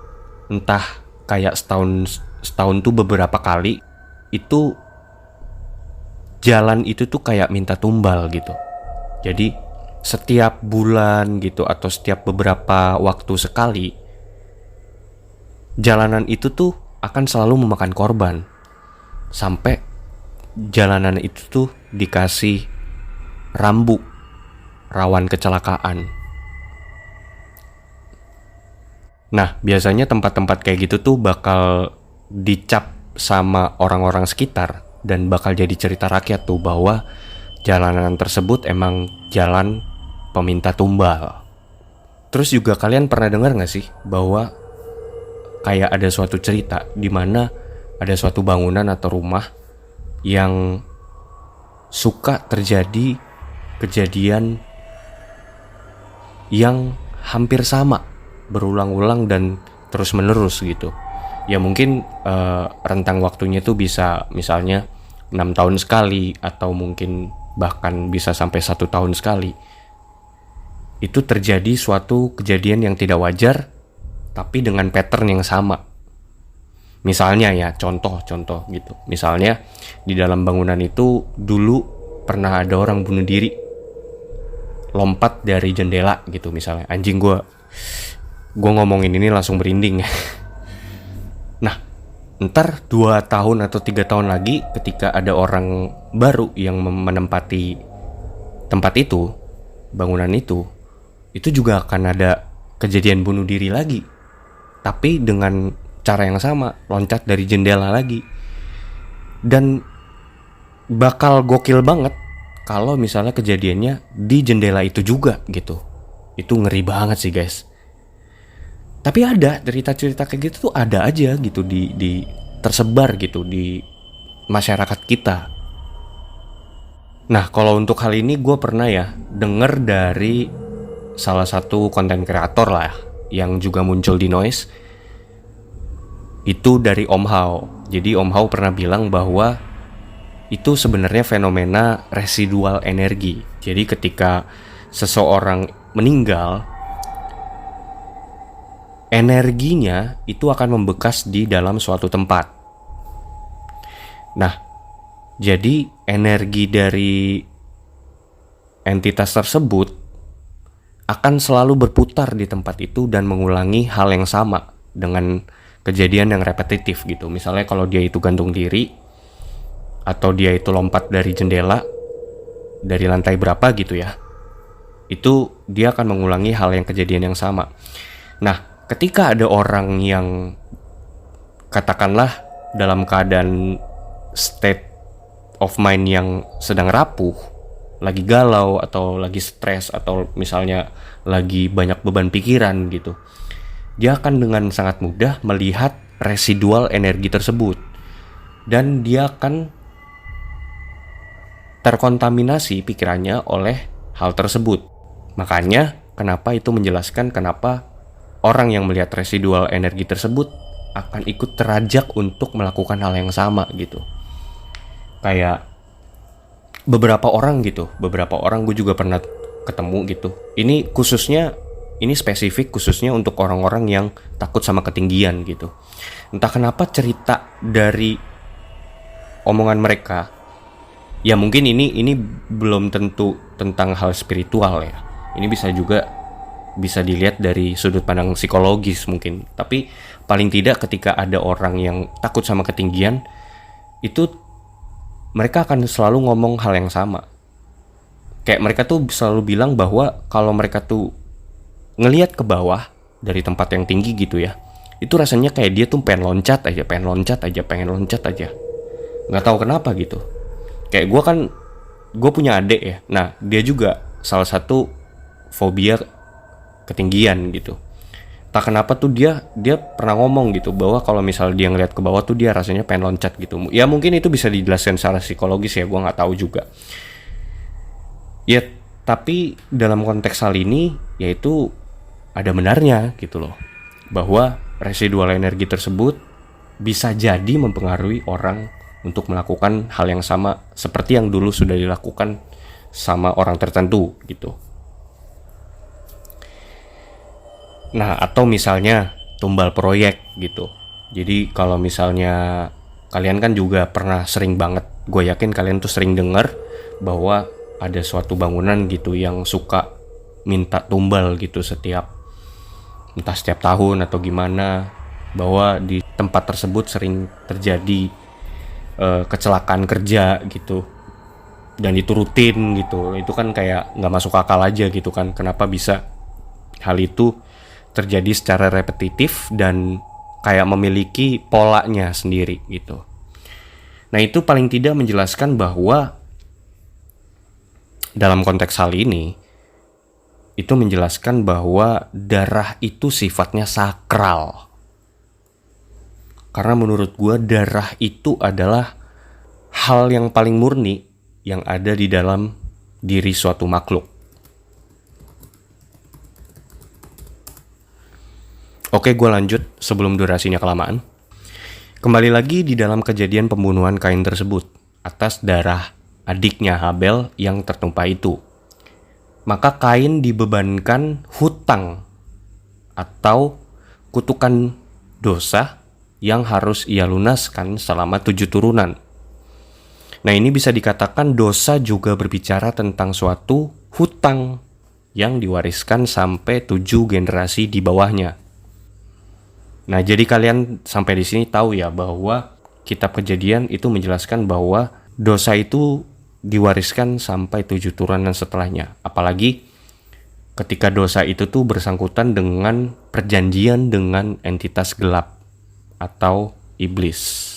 entah kayak setahun tuh beberapa kali, itu jalan itu tuh kayak minta tumbal gitu. Jadi setiap bulan gitu atau setiap beberapa waktu sekali, jalanan itu tuh akan selalu memakan korban. Sampai jalanan itu tuh dikasih rambu rawan kecelakaan. Nah, biasanya tempat-tempat kayak gitu tuh bakal dicap sama orang-orang sekitar dan bakal jadi cerita rakyat tuh bahwa jalanan tersebut emang jalan peminta tumbal. Terus juga kalian pernah dengar gak sih bahwa kayak ada suatu cerita di mana ada suatu bangunan atau rumah yang suka terjadi kejadian yang hampir sama, berulang-ulang dan terus-menerus gitu. Ya mungkin rentang waktunya tuh bisa misalnya 6 tahun sekali, atau mungkin bahkan bisa sampai 1 tahun sekali. Itu terjadi suatu kejadian yang tidak wajar, tapi dengan pattern yang sama. Misalnya ya, contoh gitu. Misalnya di dalam bangunan itu dulu pernah ada orang bunuh diri, lompat dari jendela gitu misalnya. Anjing, gue ngomongin ini langsung merinding. Nah, ntar 2 tahun atau 3 tahun lagi ketika ada orang baru yang menempati tempat itu, bangunan itu juga akan ada kejadian bunuh diri lagi, tapi dengan cara yang sama, loncat dari jendela lagi. Dan bakal gokil banget kalau misalnya kejadiannya di jendela itu juga gitu. Itu ngeri banget sih guys. Tapi ada cerita-cerita kayak gitu tuh ada aja gitu di tersebar gitu di masyarakat kita. Nah, kalau untuk hal ini gue pernah ya denger dari salah satu konten kreator lah yang juga muncul di Noise. Itu dari Om Hao. Jadi Om Hao pernah bilang bahwa itu sebenarnya fenomena residual energi. Jadi ketika seseorang meninggal, energinya itu akan membekas di dalam suatu tempat. Nah, jadi energi dari entitas tersebut akan selalu berputar di tempat itu dan mengulangi hal yang sama dengan kejadian yang repetitif gitu. Misalnya kalau dia itu gantung diri, atau dia itu lompat dari jendela dari lantai berapa gitu ya, itu dia akan mengulangi hal yang kejadian yang sama. Nah, ketika ada orang yang katakanlah dalam keadaan state of mind yang sedang rapuh, lagi galau atau lagi stres atau misalnya lagi banyak beban pikiran gitu, dia akan dengan sangat mudah melihat residual energi tersebut dan dia akan terkontaminasi pikirannya oleh hal tersebut. Makanya kenapa itu menjelaskan kenapa orang yang melihat residual energi tersebut akan ikut terajak untuk melakukan hal yang sama gitu. Kayak beberapa orang gue juga pernah ketemu gitu. Ini spesifik khususnya untuk orang-orang yang takut sama ketinggian gitu. Entah kenapa cerita dari omongan mereka, ya mungkin ini belum tentu tentang hal spiritual ya. Ini bisa dilihat dari sudut pandang psikologis mungkin. Tapi paling tidak ketika ada orang yang takut sama ketinggian, itu mereka akan selalu ngomong hal yang sama. Kayak mereka tuh selalu bilang bahwa kalau mereka tuh ngelihat ke bawah dari tempat yang tinggi gitu ya, itu rasanya kayak dia tuh pengen loncat aja. Nggak tahu kenapa gitu. Kayak gue punya adik ya. Nah dia juga salah satu fobia ketinggian gitu. Tak kenapa tuh dia pernah ngomong gitu bahwa kalau misal dia ngeliat ke bawah tuh dia rasanya pengen loncat gitu. Ya mungkin itu bisa dijelaskan secara psikologis ya, gue nggak tahu juga. Ya tapi dalam konteks hal ini yaitu ada benarnya gitu loh, bahwa residual energi tersebut bisa jadi mempengaruhi orang untuk melakukan hal yang sama seperti yang dulu sudah dilakukan sama orang tertentu gitu. Nah, atau misalnya tumbal proyek gitu. Jadi kalau misalnya kalian kan juga pernah sering banget, gue yakin kalian tuh sering dengar bahwa ada suatu bangunan gitu yang suka minta tumbal gitu entah setiap tahun atau gimana, bahwa di tempat tersebut sering terjadi kecelakaan kerja gitu. Dan itu rutin gitu. Itu kan kayak nggak masuk akal aja gitu kan. Kenapa bisa hal itu terjadi secara repetitif dan kayak memiliki polanya sendiri gitu. Nah itu paling tidak menjelaskan bahwa dalam konteks hal ini, itu menjelaskan bahwa darah itu sifatnya sakral. Karena menurut gue darah itu adalah hal yang paling murni yang ada di dalam diri suatu makhluk. Oke, gue lanjut sebelum durasinya kelamaan. Kembali lagi di dalam kejadian pembunuhan Kain tersebut atas darah adiknya Habel yang tertumpah itu. Maka Kain dibebankan hutang atau kutukan dosa yang harus ia lunaskan selama 7 turunan. Nah ini bisa dikatakan dosa juga berbicara tentang suatu hutang yang diwariskan sampai 7 generasi di bawahnya. Nah, jadi kalian sampai di sini tahu ya bahwa kitab Kejadian itu menjelaskan bahwa dosa itu diwariskan sampai 7 turunan setelahnya. Apalagi ketika dosa itu tuh bersangkutan dengan perjanjian dengan entitas gelap atau iblis.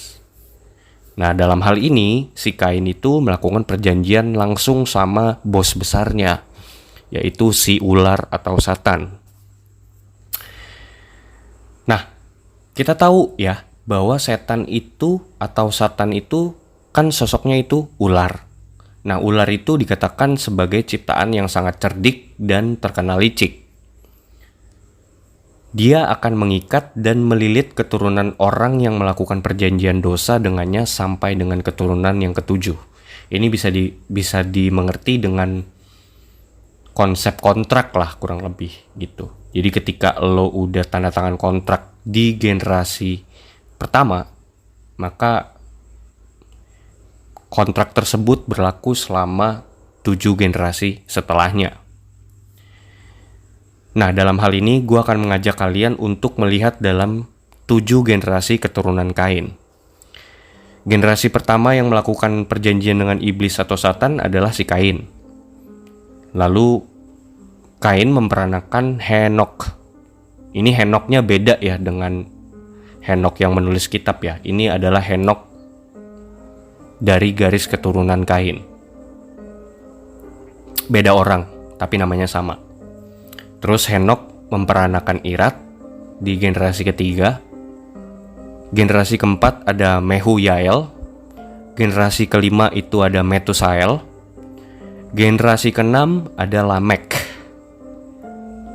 Nah, dalam hal ini si Kain itu melakukan perjanjian langsung sama bos besarnya, yaitu si ular atau Satan. Nah, kita tahu ya bahwa setan itu atau Satan itu kan sosoknya itu ular. Nah, ular itu dikatakan sebagai ciptaan yang sangat cerdik dan terkenal licik. Dia akan mengikat dan melilit keturunan orang yang melakukan perjanjian dosa dengannya sampai dengan keturunan yang ke-7. Ini bisa dimengerti dengan konsep kontrak lah kurang lebih gitu. Jadi ketika lo udah tanda tangan kontrak di generasi pertama, maka kontrak tersebut berlaku selama 7 generasi setelahnya. Nah, dalam hal ini gue akan mengajak kalian untuk melihat dalam 7 generasi keturunan Kain. Generasi pertama yang melakukan perjanjian dengan iblis atau Satan adalah si Kain. Lalu Kain memperanakan Henokh. Ini Henoknya beda ya dengan Henokh yang menulis kitab ya. Ini adalah Henokh dari garis keturunan Kain. Beda orang, tapi namanya sama. Terus Henokh memperanakan Irad di generasi ketiga. Generasi keempat ada Mehujael. Generasi kelima itu ada Metusael. Generasi keenam ada Lamek.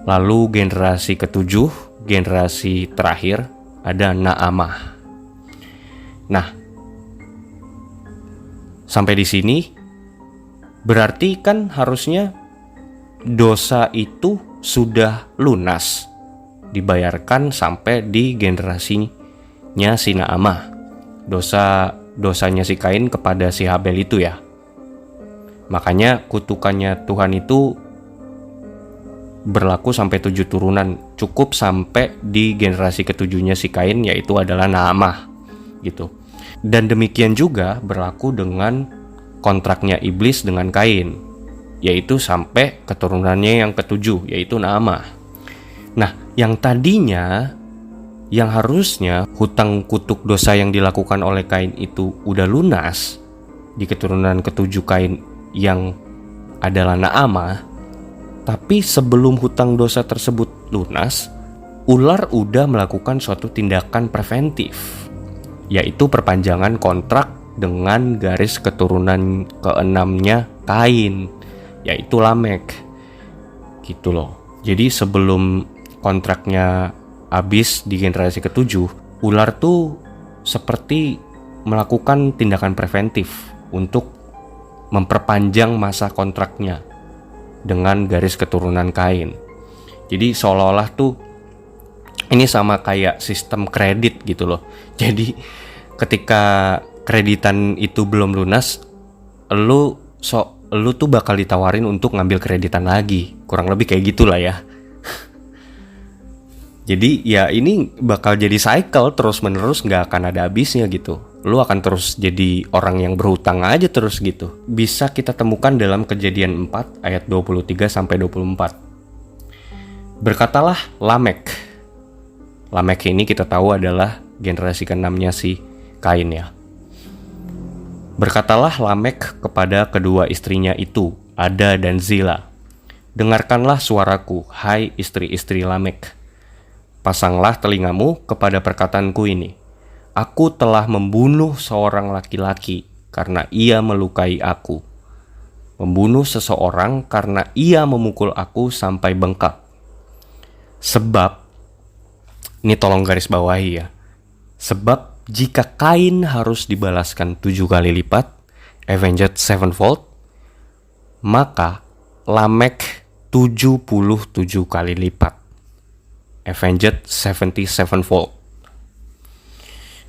Lalu generasi ketujuh, generasi terakhir ada Naamah. Nah, sampai di sini berarti kan harusnya dosa itu sudah lunas, dibayarkan sampai di generasinya si Naamah. Dosanya si Kain kepada si Habel itu ya. Makanya kutukannya Tuhan itu berlaku sampai 7 turunan, cukup sampai di generasi ketujuhnya si Kain, yaitu adalah Naamah gitu. Dan demikian juga berlaku dengan kontraknya iblis dengan Kain, yaitu sampai keturunannya yang ketujuh, yaitu Naamah. Nah, yang tadinya, yang harusnya hutang kutuk dosa yang dilakukan oleh Kain itu udah lunas di keturunan ketujuh Kain yang adalah Naamah, tapi sebelum hutang dosa tersebut lunas, ular udah melakukan suatu tindakan preventif, yaitu perpanjangan kontrak dengan garis keturunan keenamnya Kain, yaitu Lamek. Gitu loh. Jadi sebelum kontraknya habis di generasi ketujuh, ular tuh seperti melakukan tindakan preventif untuk memperpanjang masa kontraknya dengan garis keturunan Kain. Jadi seolah-olah tuh ini sama kayak sistem kredit gitu loh. Jadi ketika kreditan itu belum lunas, lu tuh bakal ditawarin untuk ngambil kreditan lagi. Kurang lebih kayak gitulah ya. Jadi ya ini bakal jadi cycle terus menerus, gak akan ada habisnya gitu. Lu akan terus jadi orang yang berhutang aja terus gitu. Bisa kita temukan dalam Kejadian 4 ayat 23-24. Berkatalah Lamek. Lamek ini kita tahu adalah generasi ke-6-nya si Kain ya. Berkatalah Lamek kepada kedua istrinya itu, Ada dan Zila. Dengarkanlah suaraku, hai istri-istri Lamek. Pasanglah telingamu kepada perkataanku ini. Aku telah membunuh seorang laki-laki karena ia melukai aku. Membunuh seseorang karena ia memukul aku sampai bengkak. Sebab, ini tolong garis bawahi ya. Sebab jika Kain harus dibalaskan 7 kali lipat, avenged sevenfold, maka Lamek 77 kali lipat, avenged 77-fold.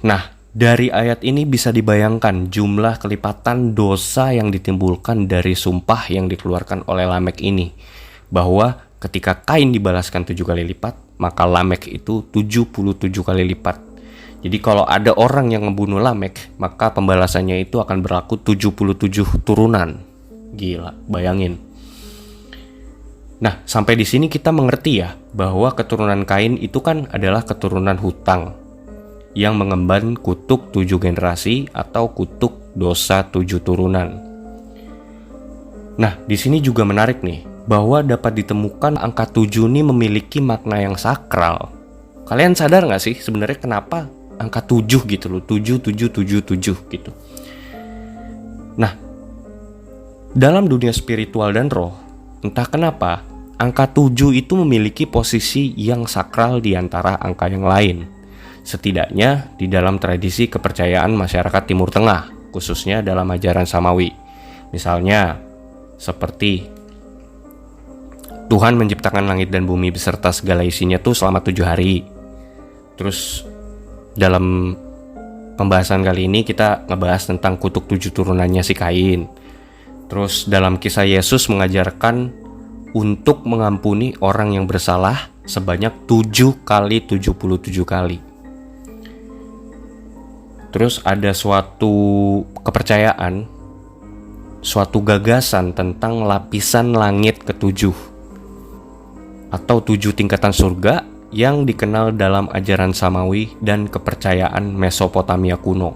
Nah, dari ayat ini bisa dibayangkan jumlah kelipatan dosa yang ditimbulkan dari sumpah yang dikeluarkan oleh Lamek ini. Bahwa ketika Kain dibalaskan 7 kali lipat, maka Lamek itu 77 kali lipat. Jadi kalau ada orang yang membunuh Lamek, maka pembalasannya itu akan berlaku 77 turunan. Gila, bayangin. Nah, sampai di sini kita mengerti ya bahwa keturunan Kain itu kan adalah keturunan hutang yang mengemban kutuk 7 generasi atau kutuk dosa 7 turunan. Nah, di sini juga menarik nih bahwa dapat ditemukan angka 7 ini memiliki makna yang sakral. Kalian sadar gak sih sebenarnya kenapa angka 7 gitu loh, 7777 gitu. Nah, dalam dunia spiritual dan roh, entah kenapa, angka 7 itu memiliki posisi yang sakral di antara angka yang lain. Setidaknya di dalam tradisi kepercayaan masyarakat Timur Tengah, khususnya dalam ajaran Samawi. Misalnya, seperti Tuhan menciptakan langit dan bumi beserta segala isinya tuh selama 7 hari. Terus, dalam pembahasan kali ini kita ngebahas tentang kutuk 7 turunannya si Kain. Terus dalam kisah Yesus mengajarkan untuk mengampuni orang yang bersalah sebanyak 7 kali 77 kali. Terus ada suatu kepercayaan, suatu gagasan tentang lapisan langit ketujuh atau 7 tingkatan surga yang dikenal dalam ajaran Samawi dan kepercayaan Mesopotamia kuno.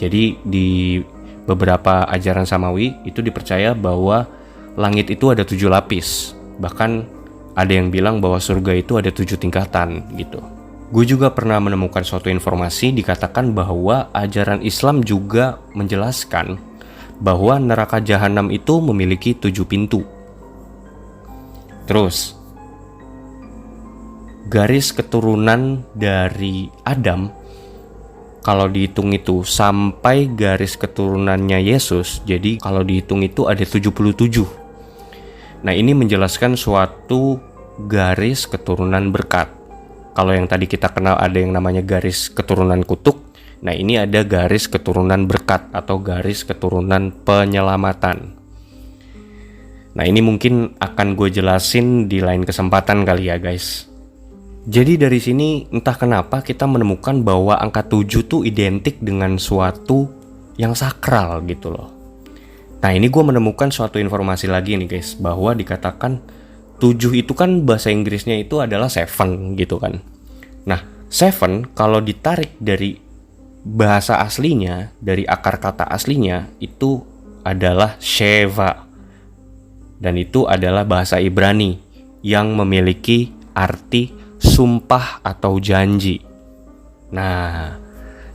Jadi di beberapa ajaran Samawi itu dipercaya bahwa langit itu ada 7 lapis. Bahkan ada yang bilang bahwa surga itu ada 7 tingkatan gitu. Gue juga pernah menemukan suatu informasi dikatakan bahwa ajaran Islam juga menjelaskan bahwa neraka jahanam itu memiliki 7 pintu. Terus, garis keturunan dari Adam, kalau dihitung itu sampai garis keturunannya Yesus, jadi kalau dihitung itu ada 77. Nah, ini menjelaskan suatu garis keturunan berkat. Kalau yang tadi kita kenal ada yang namanya garis keturunan kutuk, nah ini ada garis keturunan berkat atau garis keturunan penyelamatan. Nah, ini mungkin akan gue jelasin di lain kesempatan kali ya guys. Jadi dari sini entah kenapa kita menemukan bahwa angka 7 tuh identik dengan suatu yang sakral gitu loh. Nah, ini gue menemukan suatu informasi lagi nih guys, bahwa dikatakan 7 itu kan bahasa Inggrisnya itu adalah 7 gitu kan. Nah, 7 kalau ditarik dari bahasa aslinya, dari akar kata aslinya, itu adalah Sheva. Dan itu adalah bahasa Ibrani yang memiliki arti sumpah atau janji. Nah,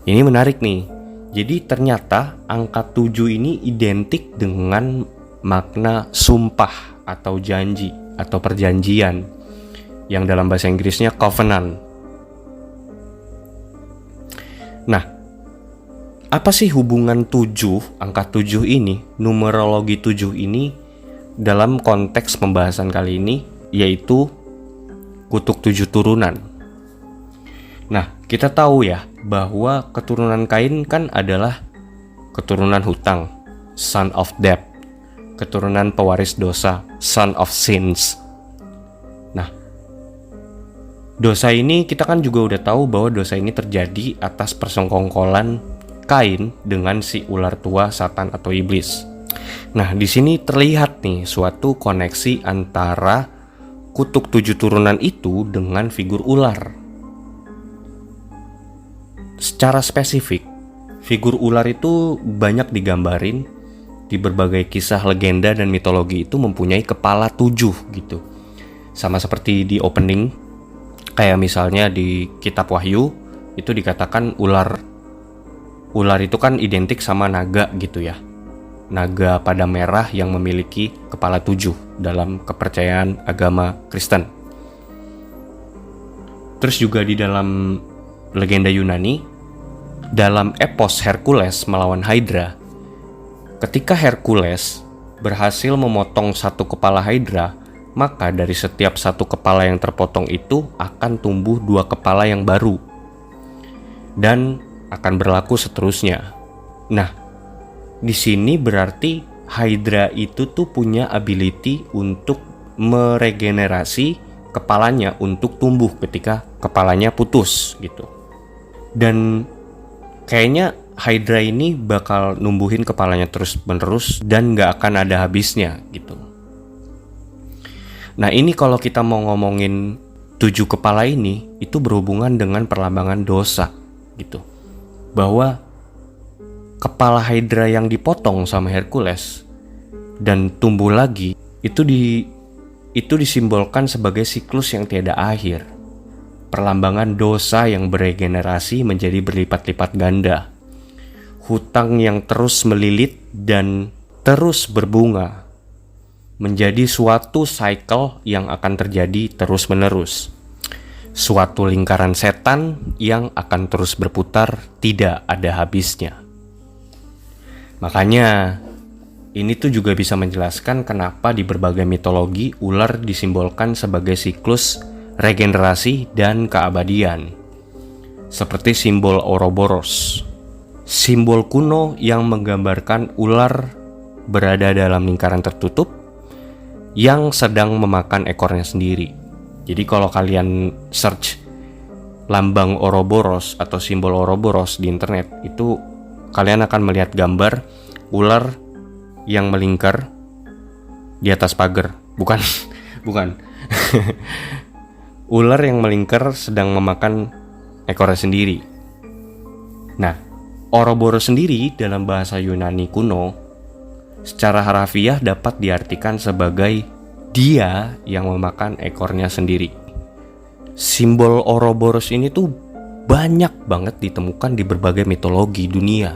ini menarik nih. Jadi ternyata angka 7 ini identik dengan makna sumpah atau janji atau perjanjian, yang dalam bahasa Inggrisnya covenant. Nah, apa sih hubungan 7, angka 7 ini, numerologi 7 ini dalam konteks pembahasan kali ini, yaitu kutuk 7 turunan. Nah, kita tahu ya bahwa keturunan Kain kan adalah keturunan hutang, son of debt, keturunan pewaris dosa, son of sins. Nah, dosa ini kita kan juga udah tahu bahwa dosa ini terjadi atas persengkongkolan Kain dengan si ular tua Satan atau iblis. Nah, di sini terlihat nih suatu koneksi antara kutuk 7 turunan itu dengan figur ular. Secara spesifik, figur ular itu banyak digambarin di berbagai kisah legenda dan mitologi, itu mempunyai kepala 7 gitu. Sama seperti di opening, kayak misalnya di kitab Wahyu itu dikatakan ular itu kan identik sama naga gitu ya. Naga pada merah yang memiliki kepala 7 dalam kepercayaan agama Kristen. Terus juga di dalam legenda Yunani, dalam epos Hercules melawan Hydra, ketika Hercules berhasil memotong satu kepala Hydra, maka dari setiap satu kepala yang terpotong itu akan tumbuh 2 kepala yang baru. Dan akan berlaku seterusnya. Nah, di sini berarti Hydra itu tuh punya ability untuk meregenerasi kepalanya untuk tumbuh ketika kepalanya putus gitu. Dan kayaknya Hydra ini bakal numbuhin kepalanya terus-menerus dan gak akan ada habisnya gitu. Nah, ini kalau kita mau ngomongin 7 kepala ini, itu berhubungan dengan perlambangan dosa gitu. Bahwa kepala Hydra yang dipotong sama Hercules dan tumbuh lagi itu disimbolkan sebagai siklus yang tiada akhir. Perlambangan dosa yang beregenerasi menjadi berlipat-lipat ganda. Hutang yang terus melilit dan terus berbunga menjadi suatu cycle yang akan terjadi terus-menerus. Suatu lingkaran setan yang akan terus berputar tidak ada habisnya. Makanya ini tuh juga bisa menjelaskan kenapa di berbagai mitologi ular disimbolkan sebagai siklus regenerasi dan keabadian. Seperti simbol Ouroboros, simbol kuno yang menggambarkan ular berada dalam lingkaran tertutup yang sedang memakan ekornya sendiri. Jadi kalau kalian search lambang Ouroboros atau simbol Ouroboros di internet, itu kalian akan melihat gambar ular yang melingkar di atas pagar. Bukan. Ular yang melingkar sedang memakan ekornya sendiri. Nah, Ouroboros sendiri dalam bahasa Yunani kuno secara harafiah dapat diartikan sebagai dia yang memakan ekornya sendiri. Simbol Ouroboros ini tuh banyak banget ditemukan di berbagai mitologi dunia.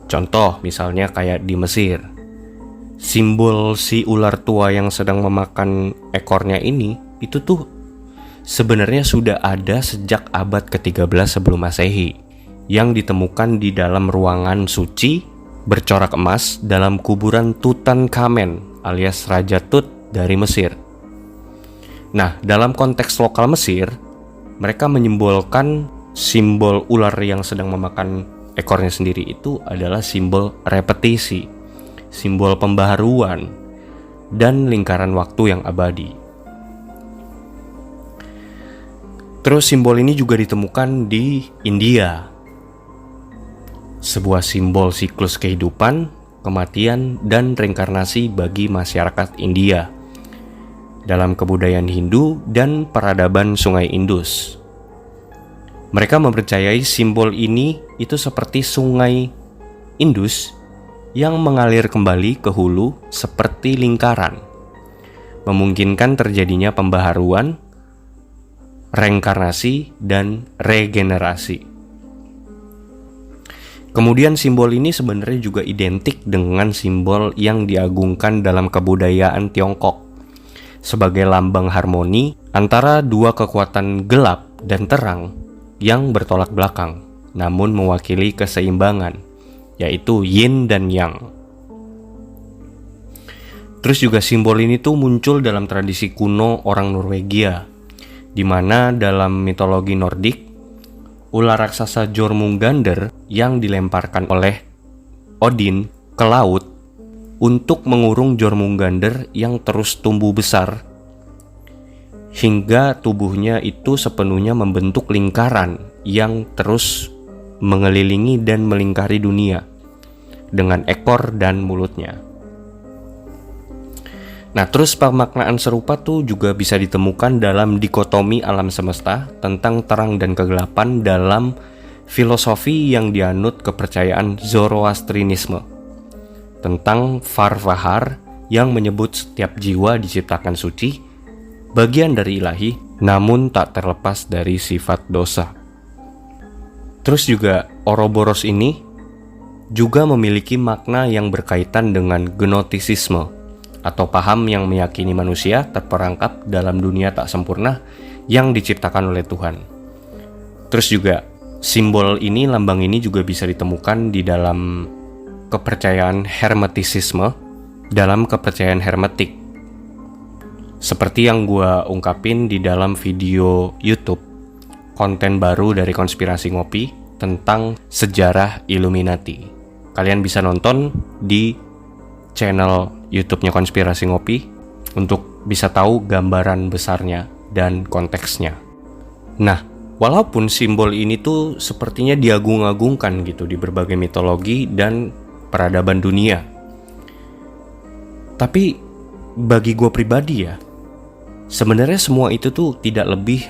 Contoh misalnya kayak di Mesir. Simbol si ular tua yang sedang memakan ekornya ini, itu tuh sebenarnya sudah ada sejak abad ke-13 sebelum Masehi, yang ditemukan di dalam ruangan suci bercorak emas dalam kuburan Tutankhamen alias Raja Tut dari Mesir. Nah, dalam konteks lokal Mesir, mereka menyimbolkan simbol ular yang sedang memakan ekornya sendiri itu adalah simbol repetisi, simbol pembaharuan, dan lingkaran waktu yang abadi. Terus simbol ini juga ditemukan di India, sebuah simbol siklus kehidupan, kematian, dan reinkarnasi bagi masyarakat India dalam kebudayaan Hindu dan peradaban Sungai Indus. Mereka mempercayai simbol ini itu seperti Sungai Indus yang mengalir kembali ke hulu seperti lingkaran, memungkinkan terjadinya pembaharuan, reinkarnasi, dan regenerasi. Kemudian simbol ini sebenarnya juga identik dengan simbol yang diagungkan dalam kebudayaan Tiongkok sebagai lambang harmoni antara dua kekuatan gelap dan terang yang bertolak belakang, namun mewakili keseimbangan, yaitu yin dan yang. Terus juga simbol ini tuh muncul dalam tradisi kuno orang Norwegia, di mana dalam mitologi Nordik, ular raksasa Jormungandr yang dilemparkan oleh Odin ke laut untuk mengurung Jormungandr yang terus tumbuh besar hingga tubuhnya itu sepenuhnya membentuk lingkaran yang terus mengelilingi dan melingkari dunia dengan ekor dan mulutnya. Nah, terus pemaknaan serupa tuh juga bisa ditemukan dalam dikotomi alam semesta tentang terang dan kegelapan dalam filosofi yang dianut kepercayaan Zoroastrianisme tentang Farvahar yang menyebut setiap jiwa diciptakan suci, bagian dari ilahi, namun tak terlepas dari sifat dosa. Terus juga Ouroboros ini juga memiliki makna yang berkaitan dengan gnotisisme atau paham yang meyakini manusia terperangkap dalam dunia tak sempurna yang diciptakan oleh Tuhan. Terus juga simbol ini, lambang ini juga bisa ditemukan di dalam kepercayaan hermetisisme, dalam kepercayaan hermetik. Seperti yang gue ungkapin di dalam video YouTube, konten baru dari Konspirasi Ngopi tentang sejarah Illuminati. Kalian bisa nonton di channel YouTube-nya Konspirasi Ngopi untuk bisa tahu gambaran besarnya dan konteksnya. Nah, walaupun simbol ini tuh sepertinya diagung-agungkan gitu di berbagai mitologi dan peradaban dunia, tapi bagi gue pribadi ya, sebenarnya semua itu tuh tidak lebih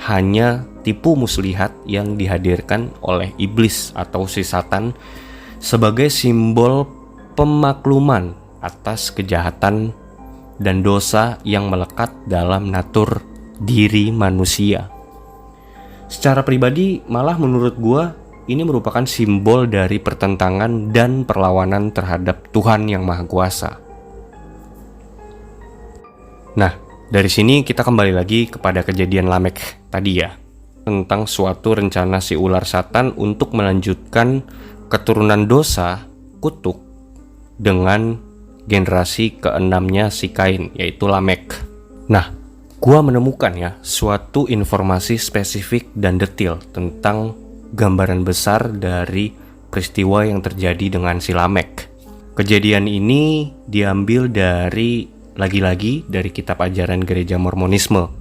hanya tipu muslihat yang dihadirkan oleh iblis atau si setan sebagai simbol pemakluman atas kejahatan dan dosa yang melekat dalam natur diri manusia. Secara pribadi, malah menurut gue ini merupakan simbol dari pertentangan dan perlawanan terhadap Tuhan yang Maha Kuasa. Nah, dari sini kita kembali lagi kepada kejadian Lamek tadi ya, tentang suatu rencana si ular Satan untuk melanjutkan keturunan dosa kutuk dengan generasi keenamnya si Kain, yaitu Lamek. Nah, gua menemukan ya suatu informasi spesifik dan detail tentang gambaran besar dari peristiwa yang terjadi dengan si Lamek. Kejadian ini diambil dari lagi-lagi dari kitab ajaran gereja Mormonisme.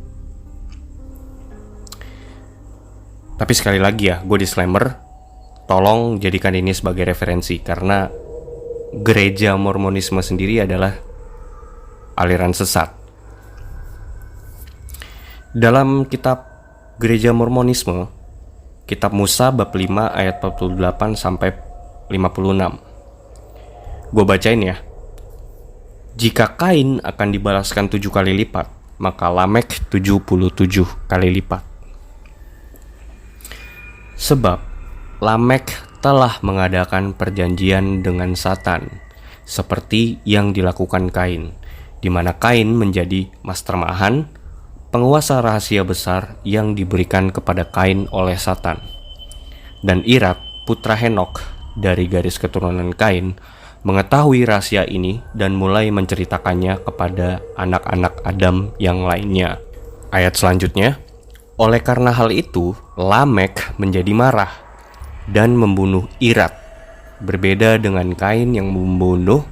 Tapi sekali lagi ya, gue disclaimer, tolong jadikan ini sebagai referensi karena gereja Mormonisme sendiri adalah aliran sesat. Dalam kitab gereja Mormonisme, Kitab Musa bab 5 ayat 48 sampai 56. Gue bacain ya. Jika Kain akan dibalaskan 7 kali lipat, maka Lamek 77 kali lipat. Sebab Lamek telah mengadakan perjanjian dengan Satan, seperti yang dilakukan Kain, di mana Kain menjadi mastermahan, penguasa rahasia besar yang diberikan kepada Kain oleh Satan. Dan Irad, putra Henokh dari garis keturunan Kain, mengetahui rahasia ini dan mulai menceritakannya kepada anak-anak Adam yang lainnya. Ayat selanjutnya, oleh karena hal itu, Lamek menjadi marah dan membunuh Irad, berbeda dengan Kain yang membunuh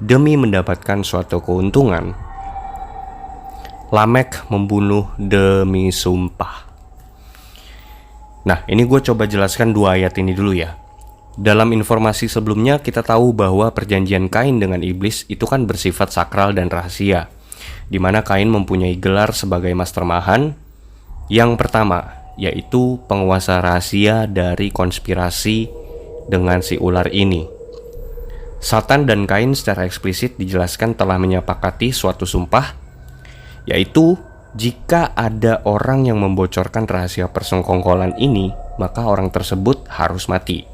demi mendapatkan suatu keuntungan. Lamek membunuh demi sumpah. Nah, ini gue coba jelaskan 2 ayat ini dulu ya. Dalam informasi sebelumnya kita tahu bahwa perjanjian Kain dengan iblis itu kan bersifat sakral dan rahasia, di mana Kain mempunyai gelar sebagai mastermahan yang pertama, yaitu penguasa rahasia dari konspirasi dengan si ular ini. Satan dan Kain secara eksplisit dijelaskan telah menyepakati suatu sumpah, yaitu jika ada orang yang membocorkan rahasia persekongkolan ini, maka orang tersebut harus mati.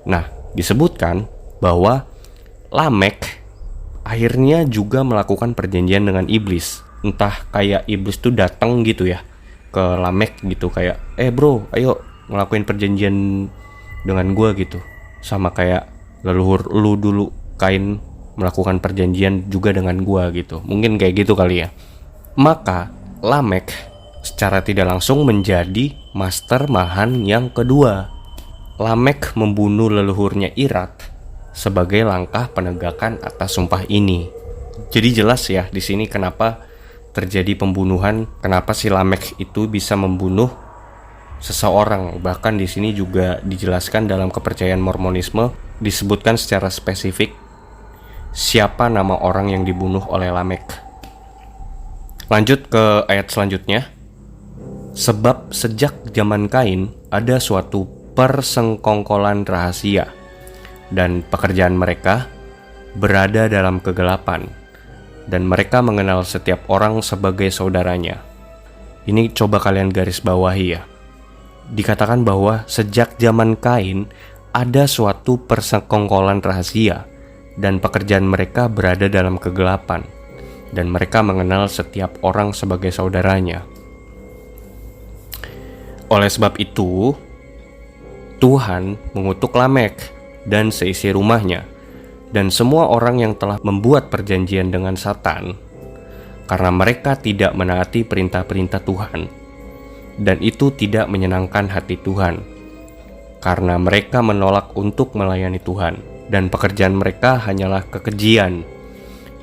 Nah, disebutkan bahwa Lamek akhirnya juga melakukan perjanjian dengan iblis. Entah kayak iblis tuh datang gitu ya ke Lamek gitu, kayak bro, ayo ngelakuin perjanjian dengan gua gitu, sama kayak leluhur lu dulu Kain melakukan perjanjian juga dengan gua gitu. Mungkin kayak gitu kali ya. Maka Lamek secara tidak langsung menjadi mastermahan yang kedua. Lamek membunuh leluhurnya Irad sebagai langkah penegakan atas sumpah ini. Jadi jelas ya di sini kenapa terjadi pembunuhan, kenapa si Lamek itu bisa membunuh seseorang. Bahkan di sini juga dijelaskan dalam kepercayaan Mormonisme, disebutkan secara spesifik siapa nama orang yang dibunuh oleh Lamek. Lanjut ke ayat selanjutnya. Sebab sejak zaman Kain ada suatu persengkongkolan rahasia, dan pekerjaan mereka berada dalam kegelapan, dan mereka mengenal setiap orang sebagai saudaranya. Ini coba kalian garis bawahi ya. Dikatakan bahwa sejak zaman Kain ada suatu persekongkolan rahasia, dan pekerjaan mereka berada dalam kegelapan, dan mereka mengenal setiap orang sebagai saudaranya. Oleh sebab itu, Tuhan mengutuk Lamek dan seisi rumahnya dan semua orang yang telah membuat perjanjian dengan Satan, karena mereka tidak menaati perintah-perintah Tuhan, dan itu tidak menyenangkan hati Tuhan, karena mereka menolak untuk melayani Tuhan, dan pekerjaan mereka hanyalah kekejian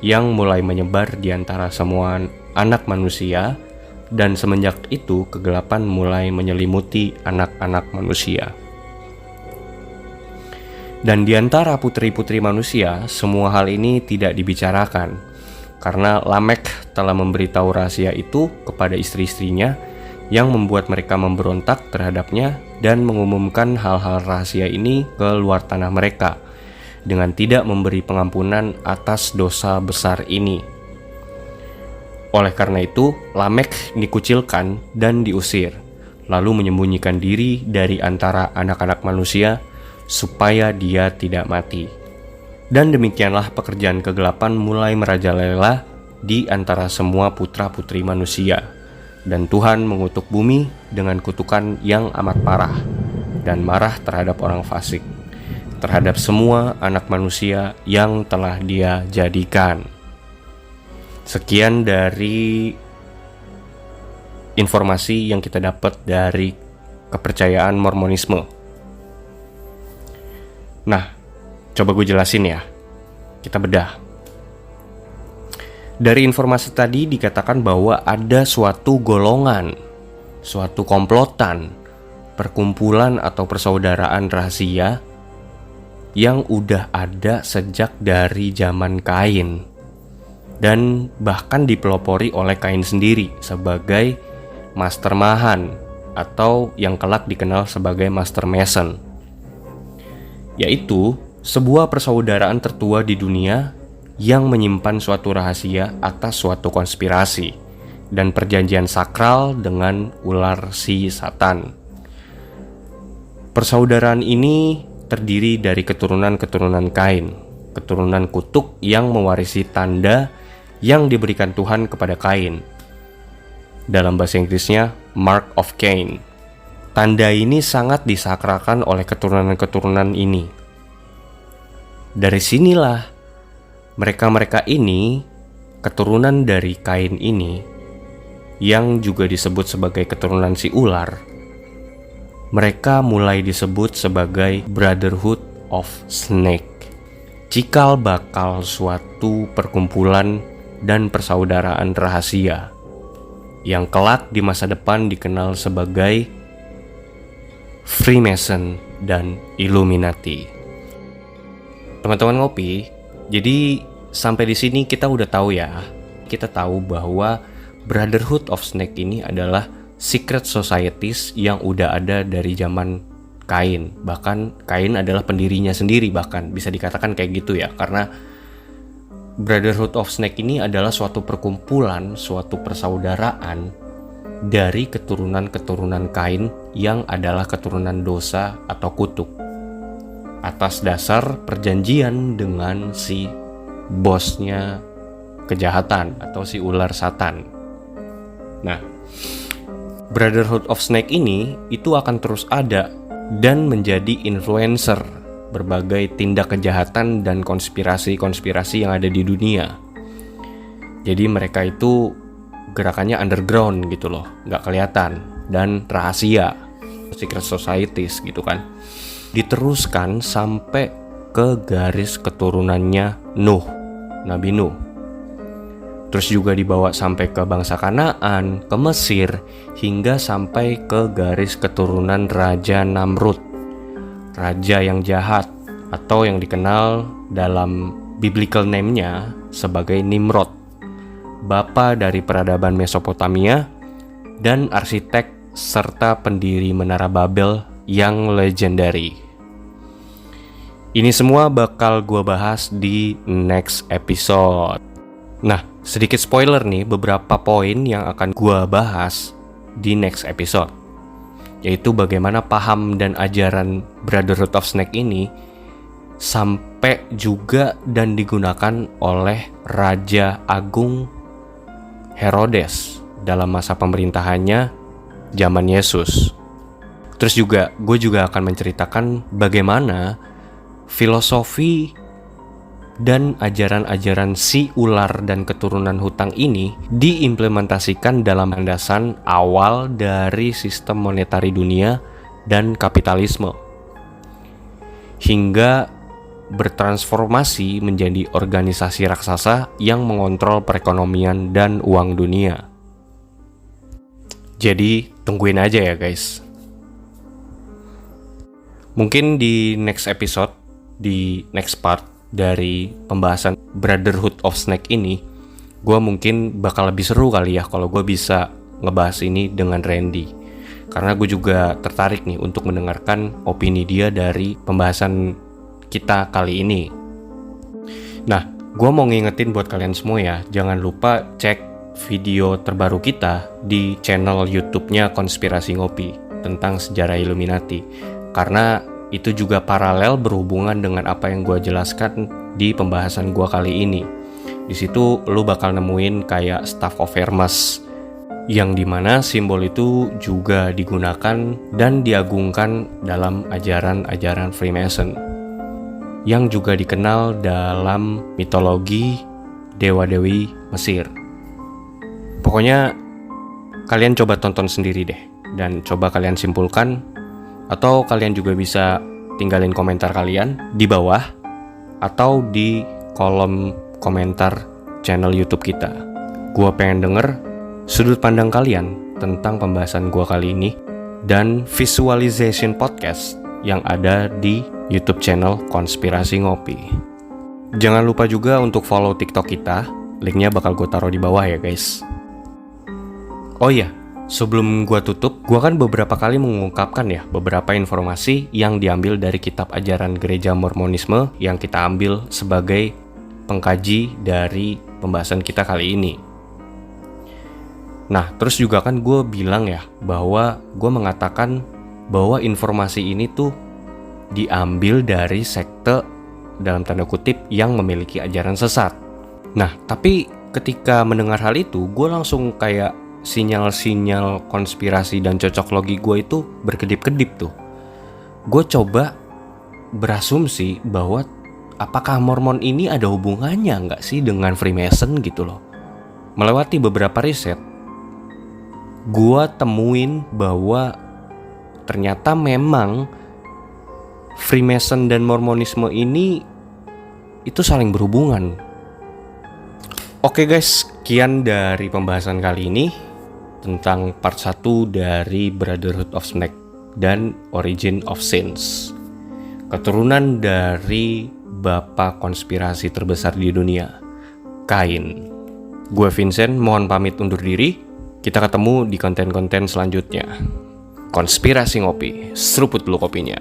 yang mulai menyebar di antara semua anak manusia, dan semenjak itu kegelapan mulai menyelimuti anak-anak manusia. Dan di antara putri-putri manusia, semua hal ini tidak dibicarakan, karena Lamek telah memberitahu rahasia itu kepada istri-istrinya, yang membuat mereka memberontak terhadapnya dan mengumumkan hal-hal rahasia ini ke luar tanah mereka, dengan tidak memberi pengampunan atas dosa besar ini. Oleh karena itu, Lamek dikucilkan dan diusir, lalu menyembunyikan diri dari antara anak-anak manusia, supaya dia tidak mati. Dan demikianlah pekerjaan kegelapan mulai merajalela di antara semua putra-putri manusia. Dan Tuhan mengutuk bumi dengan kutukan yang amat parah, dan marah terhadap orang fasik, terhadap semua anak manusia yang telah Dia jadikan. Sekian dari informasi yang kita dapat dari kepercayaan Mormonisme. Nah, coba gue jelasin ya. Kita bedah. Dari informasi tadi dikatakan bahwa ada suatu golongan, suatu komplotan, perkumpulan atau persaudaraan rahasia yang udah ada sejak dari zaman Kain, dan bahkan dipelopori oleh Kain sendiri sebagai mastermahan atau yang kelak dikenal sebagai Master Mason, yaitu sebuah persaudaraan tertua di dunia yang menyimpan suatu rahasia atas suatu konspirasi dan perjanjian sakral dengan ular si Satan. Persaudaraan ini terdiri dari keturunan-keturunan Kain, keturunan kutuk yang mewarisi tanda yang diberikan Tuhan kepada Kain. Dalam bahasa Inggrisnya, Mark of Cain. Tanda ini sangat disakralkan oleh keturunan-keturunan ini. Dari sinilah mereka-mereka ini, keturunan dari Kain ini, yang juga disebut sebagai keturunan si ular, mereka mulai disebut sebagai Brotherhood of Snake. Cikal bakal suatu perkumpulan dan persaudaraan rahasia yang kelak di masa depan dikenal sebagai Freemason dan Illuminati. Teman-teman ngopi, jadi sampai di sini kita udah tahu ya. Kita tahu bahwa Brotherhood of Snake ini adalah secret societies yang udah ada dari zaman Kain. Bahkan Kain adalah pendirinya sendiri, bahkan bisa dikatakan kayak gitu ya. Karena Brotherhood of Snake ini adalah suatu perkumpulan, suatu persaudaraan dari keturunan-keturunan Kain yang adalah keturunan dosa atau kutuk, atas dasar perjanjian dengan si bosnya kejahatan atau si ular satan. Nah, Brotherhood of Snake ini itu akan terus ada dan menjadi influencer berbagai tindak kejahatan dan konspirasi-konspirasi yang ada di dunia. Jadi mereka itu gerakannya underground gitu loh, nggak kelihatan dan rahasia, secret societies gitu kan. Diteruskan sampai ke garis keturunannya Nuh, Nabi Nuh. Terus juga dibawa sampai ke bangsa Kanaan, ke Mesir, hingga sampai ke garis keturunan Raja Namrud, raja yang jahat, atau yang dikenal dalam biblical name-nya sebagai Nimrod, bapa dari peradaban Mesopotamia dan arsitek serta pendiri Menara Babel yang legendary. Ini semua bakal gue bahas di next episode. Nah, sedikit spoiler nih, beberapa poin yang akan gue bahas di next episode, yaitu bagaimana paham dan ajaran Brotherhood of Snake ini sampai juga dan digunakan oleh Raja Agung Herodes dalam masa pemerintahannya zaman Yesus. Terus juga gue juga akan menceritakan bagaimana filosofi dan ajaran-ajaran si ular dan keturunan hutang ini diimplementasikan dalam landasan awal dari sistem monetari dunia dan kapitalisme, hingga bertransformasi menjadi organisasi raksasa yang mengontrol perekonomian dan uang dunia. Jadi tungguin aja ya guys. Mungkin di next episode, di next part dari pembahasan Brotherhood of Snake ini, gue mungkin bakal lebih seru kali ya kalau gue bisa ngebahas ini dengan Randy. Karena gue juga tertarik nih untuk mendengarkan opini dia dari pembahasan kita kali ini. Nah, gue mau ngingetin buat kalian semua ya, jangan lupa cek video terbaru kita di channel YouTube-nya Konspirasi Ngopi tentang sejarah Illuminati. Karena itu juga paralel berhubungan dengan apa yang gue jelaskan di pembahasan gue kali ini. Di situ lu bakal nemuin kayak Staff of Hermes, yang dimana simbol itu juga digunakan dan diagungkan dalam ajaran-ajaran Freemason, yang juga dikenal dalam mitologi dewa-dewi Mesir. Pokoknya kalian coba tonton sendiri deh, dan coba kalian simpulkan, atau kalian juga bisa tinggalin komentar kalian di bawah atau di kolom komentar channel YouTube kita. Gua pengen denger sudut pandang kalian tentang pembahasan gua kali ini dan visualization podcast yang ada di YouTube channel Konspirasi Ngopi. Jangan lupa juga untuk follow TikTok kita, linknya bakal gue taruh di bawah ya guys. Oh iya, sebelum gue tutup, gue kan beberapa kali mengungkapkan ya beberapa informasi yang diambil dari kitab ajaran gereja Mormonisme yang kita ambil sebagai pengkaji dari pembahasan kita kali ini. Nah, terus juga kan gue bilang ya bahwa gue mengatakan bahwa informasi ini tuh diambil dari sekte dalam tanda kutip yang memiliki ajaran sesat. Nah, tapi ketika mendengar hal itu, gue langsung kayak sinyal-sinyal konspirasi dan cocok logi gue itu berkedip-kedip tuh. Gue coba berasumsi bahwa apakah Mormon ini ada hubungannya nggak sih dengan Freemason gitu loh. Melewati beberapa riset, gue temuin bahwa ternyata memang Freemason dan Mormonisme ini itu saling berhubungan. Oke guys, sekian dari pembahasan kali ini tentang part 1 dari Brotherhood of Snake dan Origin of Sins, keturunan dari bapak konspirasi terbesar di dunia, Kain. Gue Vincent, mohon pamit undur diri. Kita ketemu di konten-konten selanjutnya. Konspirasi ngopi, seruput dulu kopinya.